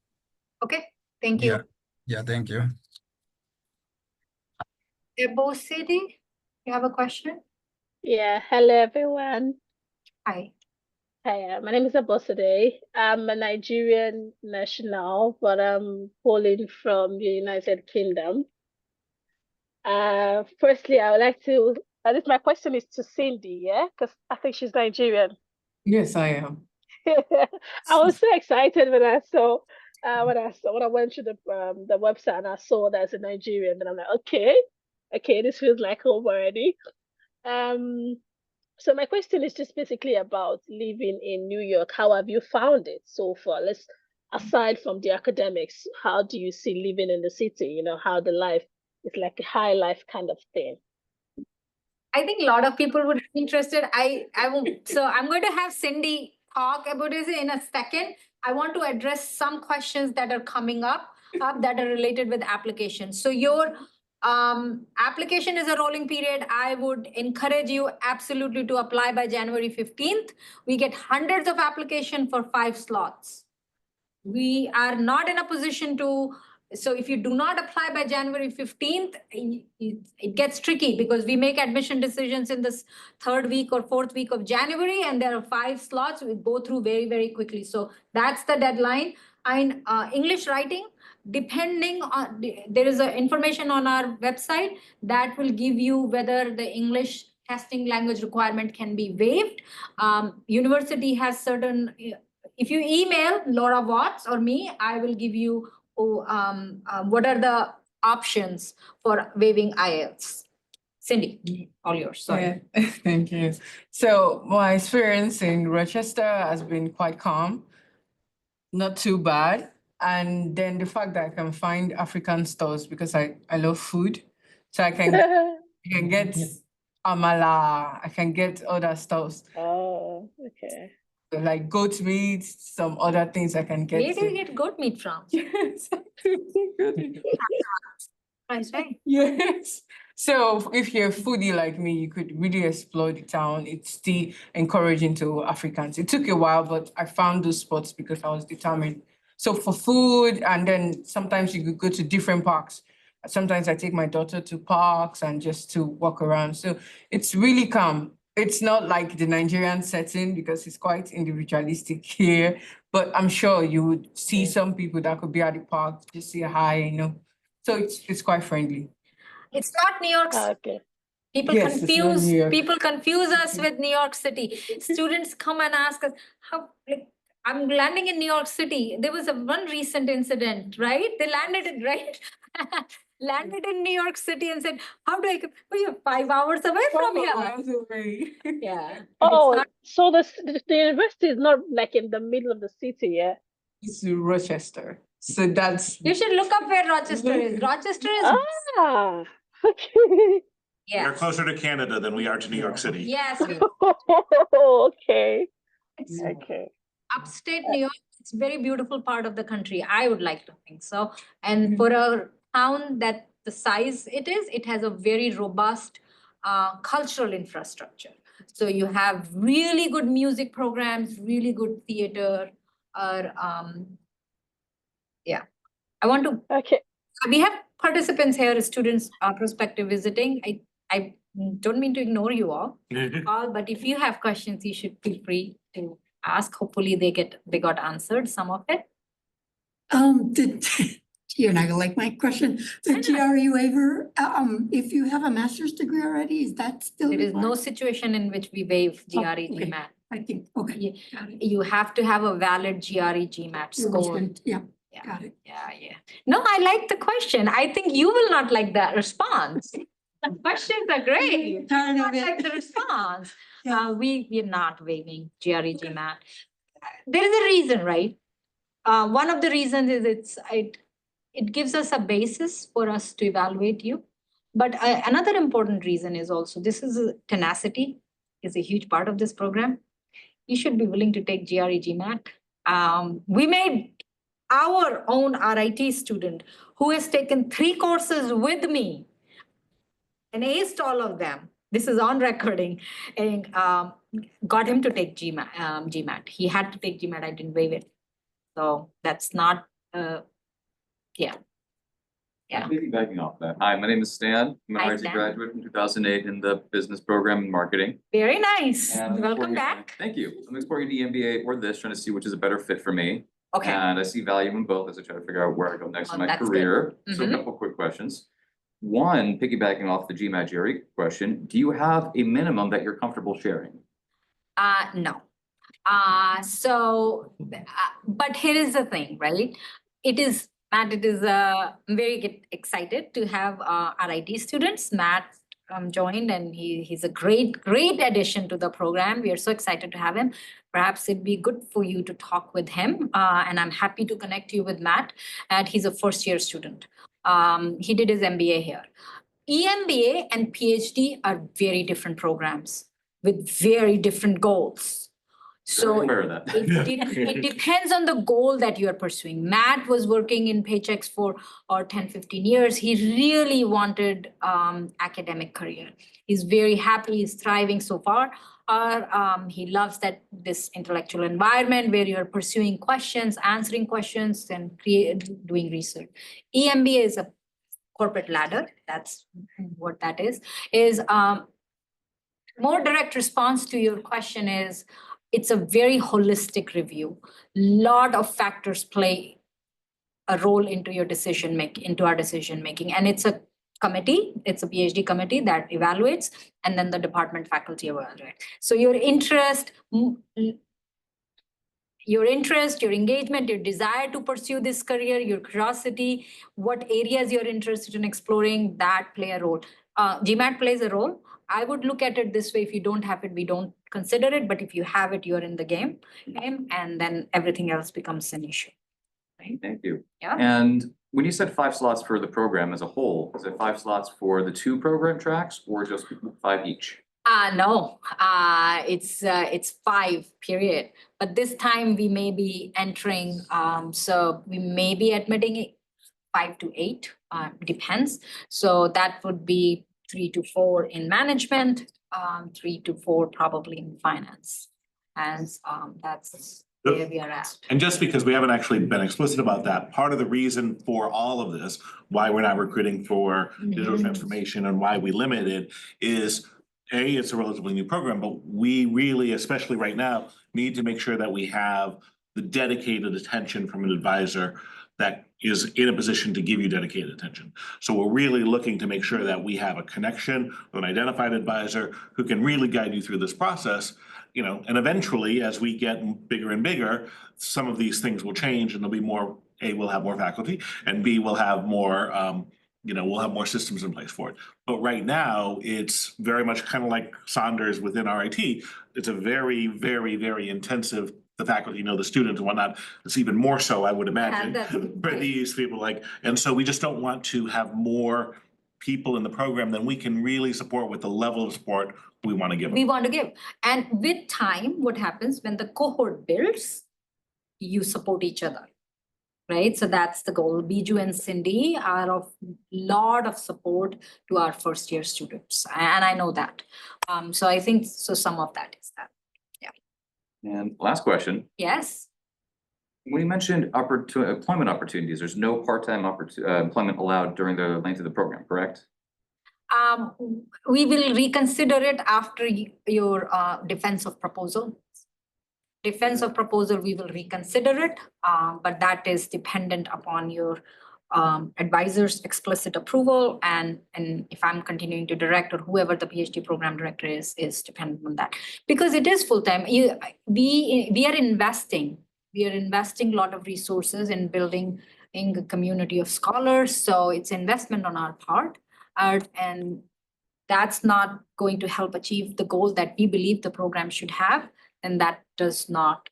Okay, thank you. Yeah, thank you. Ebo City, you have a question? Yeah, hello everyone. Hi. Hi, my name is Abosede. I'm a Nigerian national, but I'm calling from the United Kingdom. Firstly, I would like to, my question is to Cindy, yeah? Because I think she's Nigerian. Yes, I am. I was so excited when I saw, when I went to the website and I saw that as a Nigerian, and I'm like, okay, this feels like home already. So my question is just basically about living in New York. How have you found it so far? Aside from the academics, how do you see living in the city? You know, how the life is like a high life kind of thing. I think a lot of people would be interested. I won't. So I'm going to have Cindy talk about this in a second. I want to address some questions that are coming up that are related with applications. So your application is a rolling period. I would encourage you absolutely to apply by January 15th. We get hundreds of applications for 5 slots. We are not in a position to, so if you do not apply by January 15th, it gets tricky because we make admission decisions in this 3rd week or 4th week of January, and there are 5 slots. We go through very, very quickly. So that's the deadline. And English writing, depending on, there is information on our website that will give you whether the English testing language requirement can be waived. University has certain, if you email Laura Watts or me, I will give you what are the options for waiving IELTS. Cindy, all yours, sorry. Yeah, thank you. So my experience in Rochester has been quite calm, not too bad. And then the fact that I can find African stores because I love food. So I can get amala, I can get other stuffs. Oh, okay. Like goat meat, some other things I can get. Where do you get goat meat from? Yes. Right. Yes. So if you're a foodie like me, you could really explore the town. It's still encouraging to Africans. It took a while, but I found those spots because I was determined. So for food, and then sometimes you could go to different parks. Sometimes I take my daughter to parks and just to walk around. So it's really calm. It's not like the Nigerian setting because it's quite individualistic here, but I'm sure you would see some people that could be at the park, just say hi, you know. So it's quite friendly. It's not New York City. Okay. People Yes, it's not New York. people confuse us with New York City. Students come and ask us, how, like, I'm landing in New York City. There was one recent incident, right? They landed in, right? Landed in New York City and said, how do I come? Well, you're 5 hours away from here. Yeah. Oh, so the university is not like in the middle of the city, yeah? It's Rochester. So that's You should look up where Rochester is. Rochester is, Ah, okay. yeah. We're closer to Canada than we are to New York City. Yes, Okay. it's Okay. upstate New York. It's a very beautiful part of the country. I would like to think so. And for a town that the size it has a very robust cultural infrastructure. So you have really good music programs, really good theater, yeah. I want to, Okay. we have participants here, students, prospective visiting. I don't mean to ignore you all, but if you have questions, you should feel free. to ask. Hopefully they got answered, some of it. You're not gonna like my question. The GRE waiver, if you have a master's degree already, is that still? There is no required? situation in which we waive GRE okay. GMAT. I think, okay. Got it. You have to have a valid GRE GMAT score. Yeah, Yeah. got it. Yeah. No, I like the question. I think you will not like that response. The questions are great. Tired Not of it. like the response. Yeah. We're not waiving GRE GMAT. There is a reason, right? One of the reasons is it gives us a basis for us to evaluate you. But another important reason is also tenacity is a huge part of this program. You should be willing to take GRE GMAT. We made our own RIT student who has taken 3 courses with me and aced all of them. This is on recording, and got him to take GMAT. He had to take GMAT. I didn't waive it. So that's not, yeah. Piggybacking off that. Hi, my name is Stan. I'm an Hi, RIT Stan. graduate from 2008 in the business program in marketing. Very nice. And I'm Welcome exploring- back. Thank you. I'm exploring the MBA or this, trying to see which is a better fit for me. Okay. And I see value in both as I try to figure out where I go next in my That's good. career. So a Mhm. couple quick questions. One, piggybacking off the GMAT GRE question, do you have a minimum that you're comfortable sharing? No. But here is the thing, right? Matt, I'm very excited to have RIT students. Matt joined and he's a great addition to the program. We are so excited to have him. Perhaps it'd be good for you to talk with him. And I'm happy to connect you with Matt. And he's a first-year student. He did his MBA here. EMBA and PhD are very different programs with very different goals. So Very aware of that. it depends on the goal that you are pursuing. Matt was working in Paychex for 10, 15 years. He really wanted academic career. He's very happy, he's thriving so far. He loves this intellectual environment where you're pursuing questions, answering questions, and doing research. EMBA is a corporate ladder. That's what that is. More direct response to your question is, it's a very holistic review. Lot of factors play a role into our decision making. And it's a committee, it's a PhD committee that evaluates, and then the department faculty evaluate. So your interest, your engagement, your desire to pursue this career, your curiosity, what areas you're interested in exploring, that play a role. GMAT plays a role. I would look at it this way: if you don't have it, we don't consider it. But if you have it, you're in the game, and then everything else becomes an issue. Right? Thank you. Yeah. And when you said 5 slots for the program as a whole, is it 5 slots for the 2 program tracks or just 5 each? No, it's 5 period. But this time we may be entering, so we may be admitting 5 to 8, depends. So that would be 3 to 4 in management, 3 to 4 probably in finance. And that's where we are at. And just because we haven't actually been explicit about that, part of the reason for all of this, why we're not recruiting for digital transformation and why we limit it is, A, it's a relatively new program, but we really, especially right now, need to make sure that we have the dedicated attention from an advisor that is in a position to give you dedicated attention. So we're really looking to make sure that we have a connection with an identified advisor who can really guide you through this process. And eventually, as we get bigger and bigger, some of these things will change and there'll be more, A, we'll have more faculty, and B, we'll have more, we'll have more systems in place for it. But right now, it's very much kind of like Saunders within RIT. It's a very, very, very intensive, the faculty know the students and whatnot. It's even more so, I would imagine, for these people. And so we just don't want to have more people in the program than we can really support with the level of support we want to give them. And with time, what happens when the cohort builds, you support each other, right? So that's the goal. Biju and Cindy are of lot of support to our first year students. And I know that. So I think, some of that is that. Yeah. And last question. Yes. When you mentioned employment opportunities, there's no part-time employment allowed during the length of the program, correct? We will reconsider it after your defense of proposal. defense of proposal, we will reconsider it, but that is dependent upon your advisor's explicit approval, and if I'm continuing to direct, or whoever the PhD program director is dependent on that. Because it is full-time. We are investing a lot of resources in building a community of scholars, so it's investment on our part, and that's not going to help achieve the goal that we believe the program should have, and that does not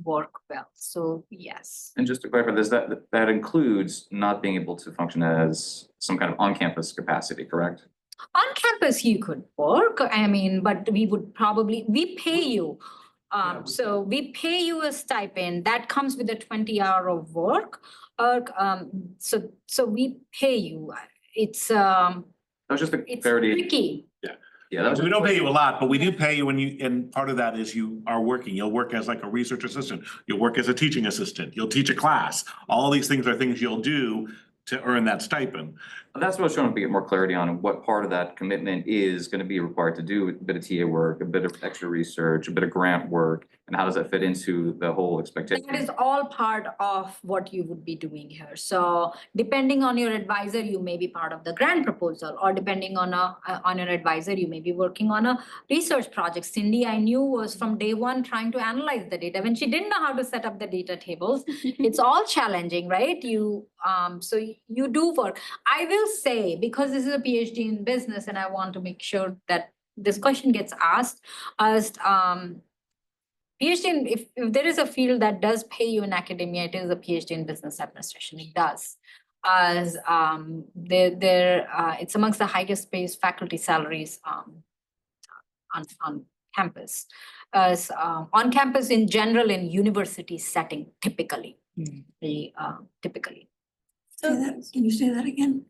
work well. So yes. And just to clarify this, that includes not being able to function as some kind of on-campus capacity, correct? On campus, you could work, I mean, but we pay you. So we pay you a stipend that comes with a 20 hour of work. So we pay you. It's That was just a it's clarity. tricky. Yeah, that was We don't pay you a lot, but we do pay you when and part of that is you are working. You'll work as like a research assistant. You'll work as a teaching assistant. You'll teach a class. All these things are things you'll do to earn that stipend. That's what I was trying to get more clarity on, what part of that commitment is going to be required to do a bit of TA work, a bit of extra research, a bit of grant work, and how does that fit into the whole expectation? That is all part of what you would be doing here. So depending on your advisor, you may be part of the grant proposal, or depending on your advisor, you may be working on a research project. Cindy, I knew, was from day one trying to analyze the data when she didn't know how to set up the data tables. It's all challenging, right? So you do work. I will say, because this is a PhD in business, and I want to make sure that this question gets asked, as PhD if there is a field that does pay you in academia, it is a PhD in business administration. It does. As it's amongst the highest paid faculty salaries on campus. As on campus in general, in university setting, typically. Can you say that again?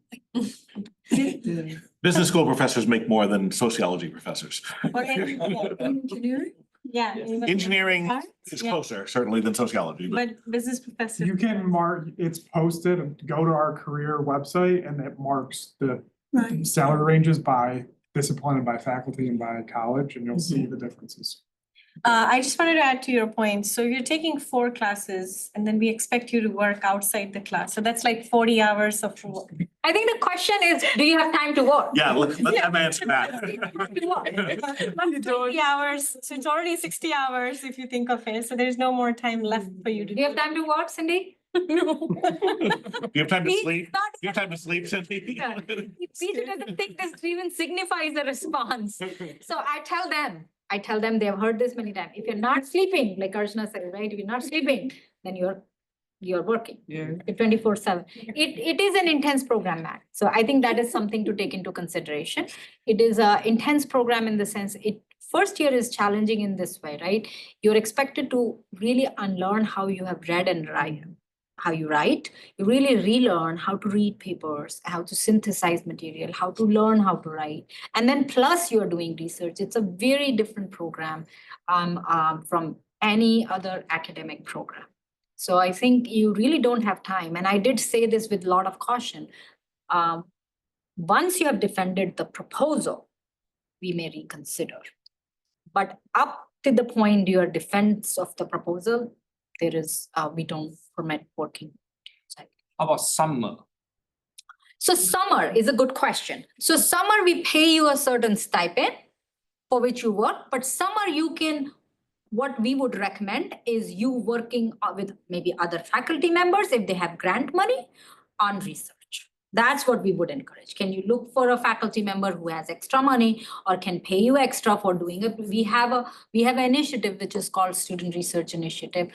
Business school professors make more than sociology professors. Engineering? Yeah. Engineering is Yeah. closer certainly than sociology, but But business professor. You can mark, it's posted, go to our career website and it marks the Right. salary ranges by discipline and by faculty and by college, and you'll see the differences. I just wanted to add to your point. So you're taking 4 classes and then we expect you to work outside the class. So that's like 40 hours of work. I think the question is, do you have time to work? yeah, let them answer that. 20 hours, so it's already 60 hours if you think of it. So there's no more time left for you to Do you have time to work, Cindy? No. You have time to See, sleep? not- You have time to sleep, Cindy? Peter doesn't think this even signifies a response. So I tell them they've heard this many times. If you're not sleeping, like Arjuna said, right? If you're not sleeping, then you're working. Yeah. 24/7. It is an intense program, Matt. So I think that is something to take into consideration. It is a intense program in the sense first year is challenging in this way, right? You're expected to really unlearn how you have read and how you write. You really relearn how to read papers, how to synthesize material, how to learn how to write. And then plus you're doing research. It's a very different program from any other academic program. So I think you really don't have time. And I did say this with a lot of caution. Once you have defended the proposal, we may reconsider. But up to the point your defense of the proposal, we don't permit working. How about summer? So summer is a good question. So summer, we pay you a certain stipend for which you work, but summer what we would recommend is you working with maybe other faculty members if they have grant money on research. That's what we would encourage. Can you look for a faculty member who has extra money or can pay you extra for doing it? We have an initiative which is called Student Research Initiative.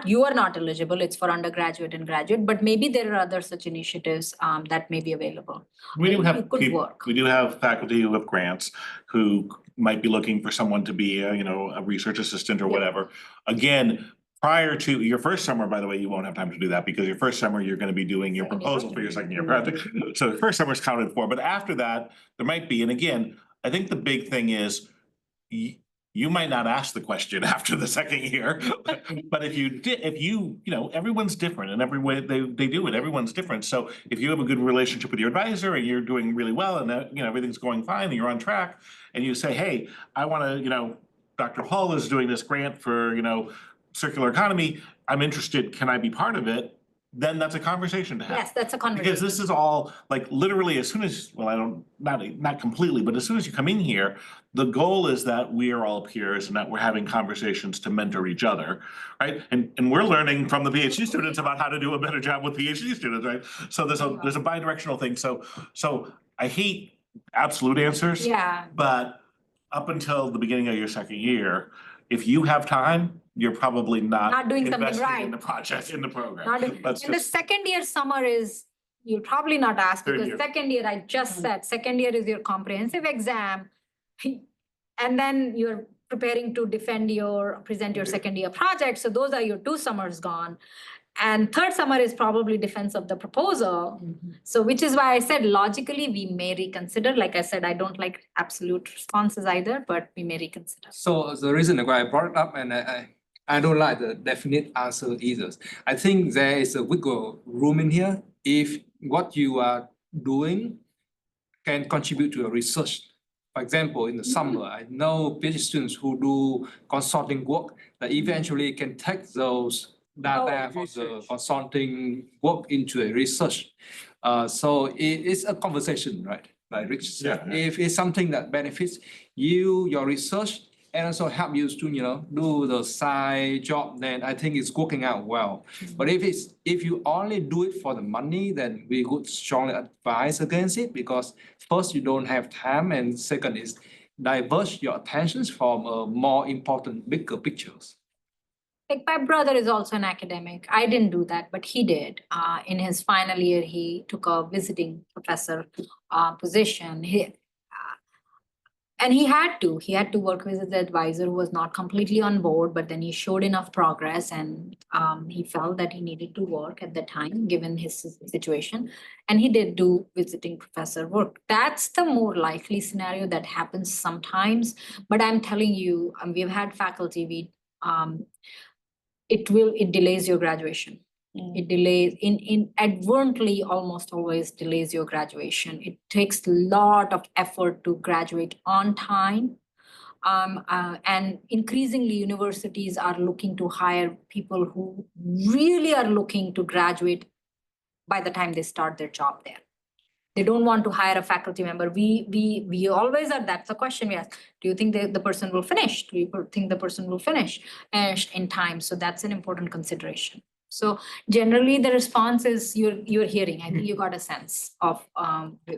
You are not eligible, it's for undergraduate and graduate, but maybe there are other such initiatives that may be available. We do have It could work. We do have faculty who have grants who might be looking for someone to be a research assistant or whatever. Again, prior to your first summer, by the way, you won't have time to do that because your first summer, you're going to be doing your proposal for your second year project. So the first summer is counted for, but after that, there might be, and again, I think the big thing is you might not ask the question after the second year, but if you did, everyone's different and every way they do it, everyone's different. So if you have a good relationship with your advisor and you're doing really well and everything's going fine and you're on track and you say, hey, I want to, Dr. Hall is doing this grant for, circular economy. I'm interested, can I be part of it? Then that's a conversation to have. Yes, that's a Because conversation. this is all, like, literally, as soon as, well, I don't, not completely, but as soon as you come in here, the goal is that we are all peers and that we're having conversations to mentor each other, right? And we're learning from the PhD students about how to do a better job with PhD students, right? So there's a bi-directional thing. So I hate absolute answers. Yeah. But up until the beginning of your second year, if you have time, you're probably Not doing something investing right. in the project, in the program. Not doing- Let's And the just, second year summer is, you'll probably not ask, Third because year. second year, I just said, second year is your comprehensive exam. And then you're preparing to present your second year project. So those are your 2 summers gone. And third summer is probably defense of the proposal. So which is why I said logically, we may reconsider. Like I said, I don't like absolute responses either, but we may reconsider. So the reason why I brought it up, and I don't like the definite answer either. I think there is a wiggle room in here if what you are doing can contribute to your research. For example, in the summer, I know PhD students who do consulting work that eventually can take those data for the consulting work into a research. So it's a conversation, right? Like Rich said, Yeah. if it's something that benefits you, your research, and also help you to, do the side job, then I think it's working out well. But if you only do it for the money, then we would strongly advise against it, because first, you don't have time, and second is diverge your attentions from more important, bigger pictures. Like my brother is also an academic. I didn't do that, but he did. In his final year, he took a visiting professor position. And he had to work with his advisor who was not completely on board, but then he showed enough progress, and he felt that he needed to work at the time, given his situation. And he did do visiting professor work. That's the more likely scenario that happens sometimes. But I'm telling you, we've had faculty, it delays your graduation. It delays inadvertently, almost always delays your graduation. It takes a lot of effort to graduate on time. And increasingly universities are looking to hire people who really are looking to graduate by the time they start their job there. They don't want to hire a faculty member. We always are, that's the question we ask. Do you think the person will finish? Do you think the person will finish in time? So that's an important consideration. So generally the response is you're hearing. I think you got a sense of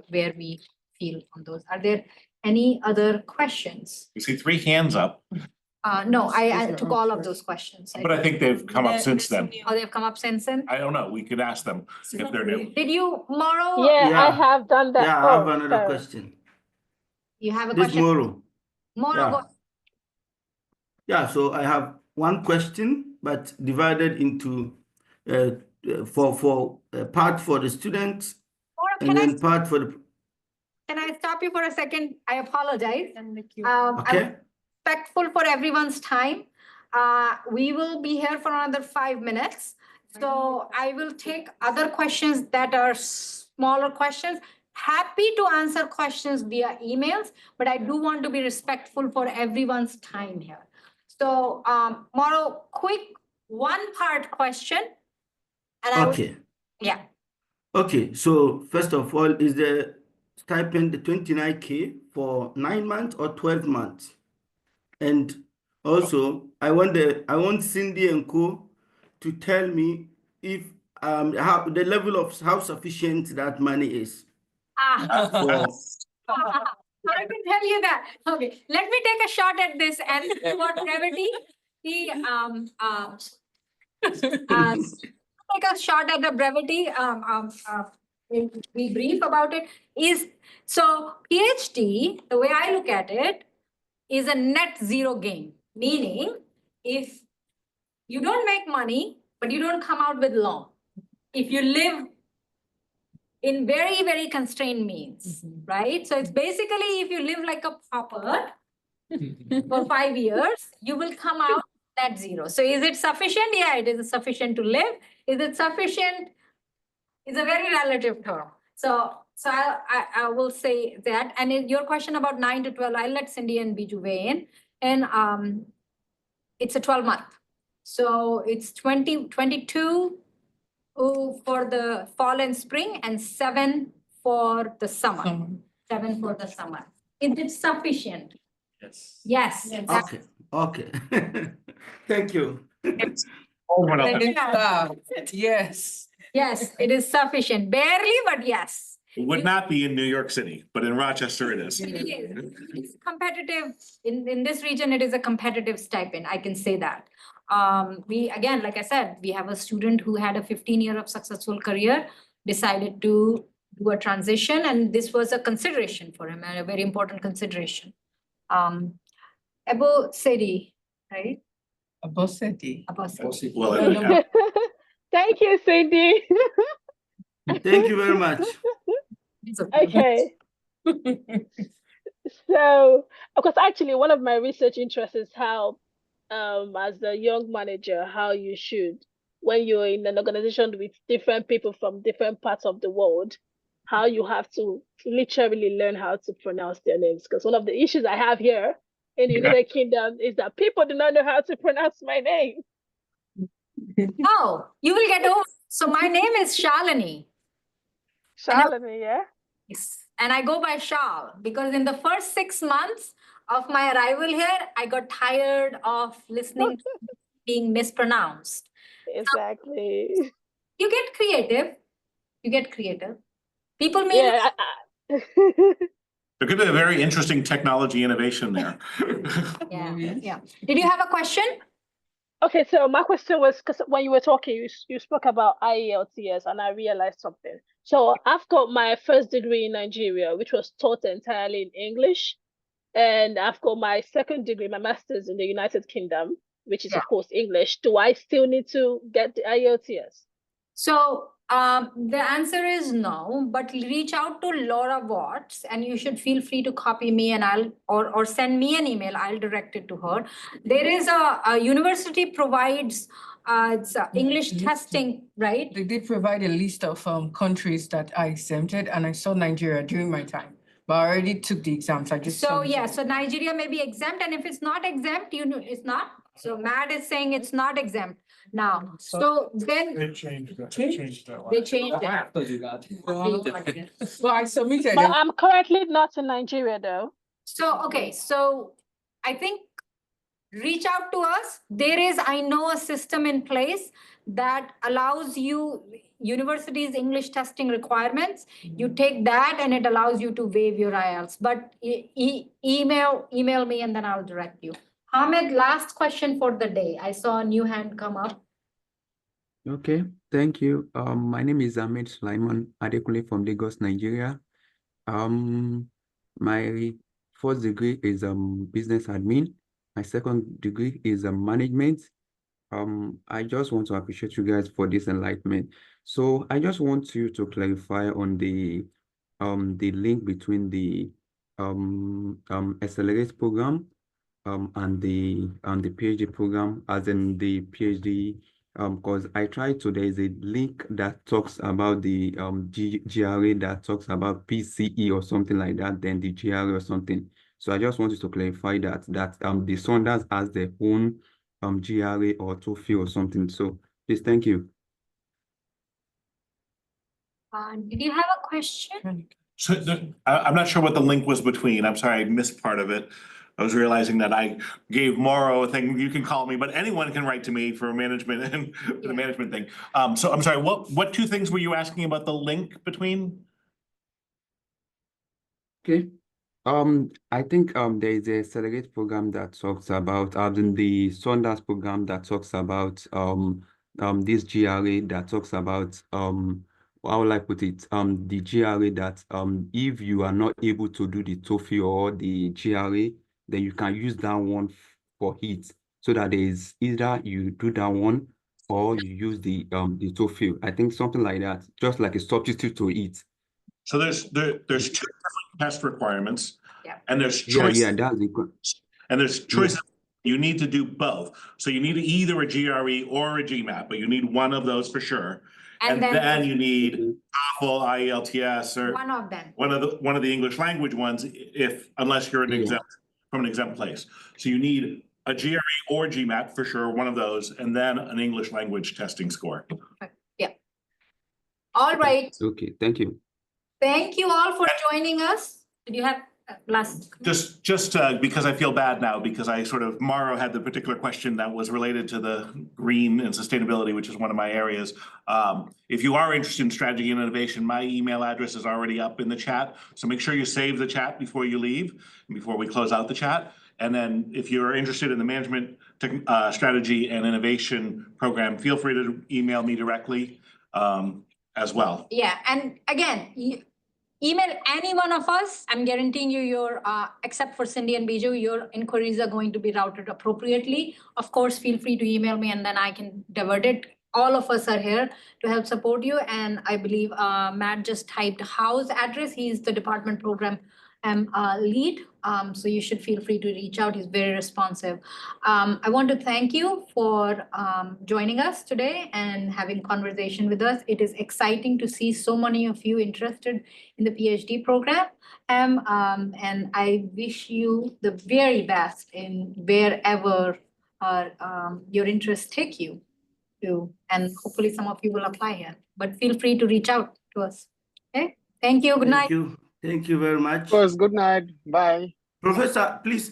where we feel on those. Are there any other questions? you see 3 hands up, No, I took all of those questions. but I think they've come up since then. Oh, they've come up since then? I don't know, we could ask them if they're new. Did you, Mauro? Yeah, I Yeah. have done that. Yeah, I have Oh, another sorry. question. You have a This question? Moro. Mauro, Yeah. go. Yeah, so I have one question, but divided into for part for the students Mauro, and then part for the. can I stop you for a second? I apologize. Okay. I'm respectful for everyone's time. We will be here for another 5 minutes. So I will take other questions that are smaller questions. Happy to answer questions via emails, but I do want to be respectful for everyone's time here. So, Mauro, quick 1-part question. And I will, Okay. yeah. Okay, so first of all, is the stipend 29K for 9 months or 12 months? And also, I want Cindy and Co to tell me if how the level of how sufficient that money is for. I can tell you that. Okay, let me take a shot at this, and for brevity, take a shot at the brevity. Be brief about it. So PhD, the way I look at it, is a net zero game. Meaning, if you don't make money, but you don't come out with loan. If you live in very, very constrained means, right? So it's basically if you live like a pauper for 5 years, you will come out net zero. So is it sufficient? Yeah, it is sufficient to live. Is it sufficient? It's a very relative term. So I will say that. And in your question about 9 to 12, I'll let Cindy and Biju weigh in. And it's a 12-month. So it's 22 for the fall and spring and 7 for the summer. 7 for the summer. Is it sufficient? Yes. Yes. Okay, okay. Thank you. Yes. Yes, it is sufficient. Barely, but yes. It would not be in New York City, but in Rochester it is. It's competitive. In this region, it is a competitive stipend. I can say that. We, again, like I said, we have a student who had a 15-year of successful career, decided to do a transition, and this was a consideration for him, and a very important consideration. Abu Sedi, right? Abu Sedi. Abu Sedi. Well, yeah. Thank you, Cindy. Thank you very much. Okay. So, because actually one of my research interests is how, as a young manager, how you should, when you're in an organization with different people from different parts of the world, how you have to literally learn how to pronounce their names. Because one of the issues I have here in the United Kingdom is that people do not know how to pronounce my name. Oh, you will get over. So my name is Shalini. Shalini, yeah? Yes. And I go by Shal because in the first 6 months of my arrival here, I got tired of listening to being mispronounced. Exactly. So you get creative. You get creative. People may Yeah. There could be a very interesting technology innovation there. yeah. Did you have a question? Okay, so my question was, because when you were talking, you spoke about IELTS, and I realized something. So I've got my first degree in Nigeria, which was taught entirely in English. And I've got my second degree, my master's in the United Kingdom, which is, of course, English. Do I still need to get the IELTS? So the answer is no, but reach out to Laura Watts and you should feel free to copy me and or send me an email. I'll direct it to her. There is a university provides it's English testing, right? They did provide a list of countries that I exempted, and I saw Nigeria during my time. But I already took the exams. I just So yeah, so Nigeria may be exempt, and if it's not exempt, you know, it's not. So Matt is saying it's not exempt now. So then They changed that. they changed it. Well, I submitted. But I'm currently not in Nigeria, though. So, okay, so I think reach out to us. There is, I know, a system in place that allows you universities English testing requirements. You take that and it allows you to waive your IELTS. But email me and then I'll direct you. Ahmed, last question for the day. I saw a new hand come up. Okay, thank you. My name is Ahmed Sulaiman Adekunle from Lagos, Nigeria. My first degree is business admin. My second degree is management. I just want to appreciate you guys for this enlightenment. So I just want you to clarify on the link between the Accelerate program and the PhD program, as in the PhD. Because I tried to, there is a link that talks about the GRA that talks about PCE or something like that, then the GRA or something. So I just wanted to clarify that the Saunders has their own GRA or TOEFL or something. So please, thank you. Did you have a question? So I'm not sure what the link was between. I'm sorry, I missed part of it. I was realizing that I gave Morrow a thing, you can call me, but anyone can write to me for management and for the management thing. So I'm sorry, what two things were you asking about the link between? Okay. I think there is a Accelerate program that talks about the Saunders program that talks about this GRA that talks about how will I put it? The GRA that if you are not able to do the TOEFL or the GRA, then you can use that one for it. So that there is either you do that one or you use the TOEFL. I think something like that, just like a substitute to it. So there's two different test requirements. Yeah. And there's choice. Yeah, that's it. And there's choices. You need to do both. So you need either a GRE or a GMAT, but you need one of those for sure. And then you need TOEFL, IELTS, or one of them. One of the English language ones, unless you're an exempt from an exempt place. So you need a GRE or GMAT for sure, one of those, and then an English language testing score. Yeah. All right. Okay, thank you. Thank you all for joining us. Did you have last? Just because I feel bad now, because I sort of, Mauro had the particular question that was related to the green and sustainability, which is one of my areas. If you are interested in strategy and innovation, my email address is already up in the chat. So make sure you save the chat before you leave and before we close out the chat. And then if you're interested in the management strategy and innovation program, feel free to email me directly as well. Yeah, and again, email any one of us. I'm guaranteeing you your, except for Cindy and Biju, your inquiries are going to be routed appropriately. Of course, feel free to email me and then I can divert it. All of us are here to help support you. And I believe Matt just typed Howe's address. He's the department program lead. So you should feel free to reach out. He's very responsive. I want to thank you for joining us today and having conversation with us. It is exciting to see so many of you interested in the PhD program. And I wish you the very best in wherever your interests take you to. And hopefully some of you will apply here, but feel free to reach out to us. Okay, thank you. Good night. Thank you very much. Of course, good night. Bye. Professor, please,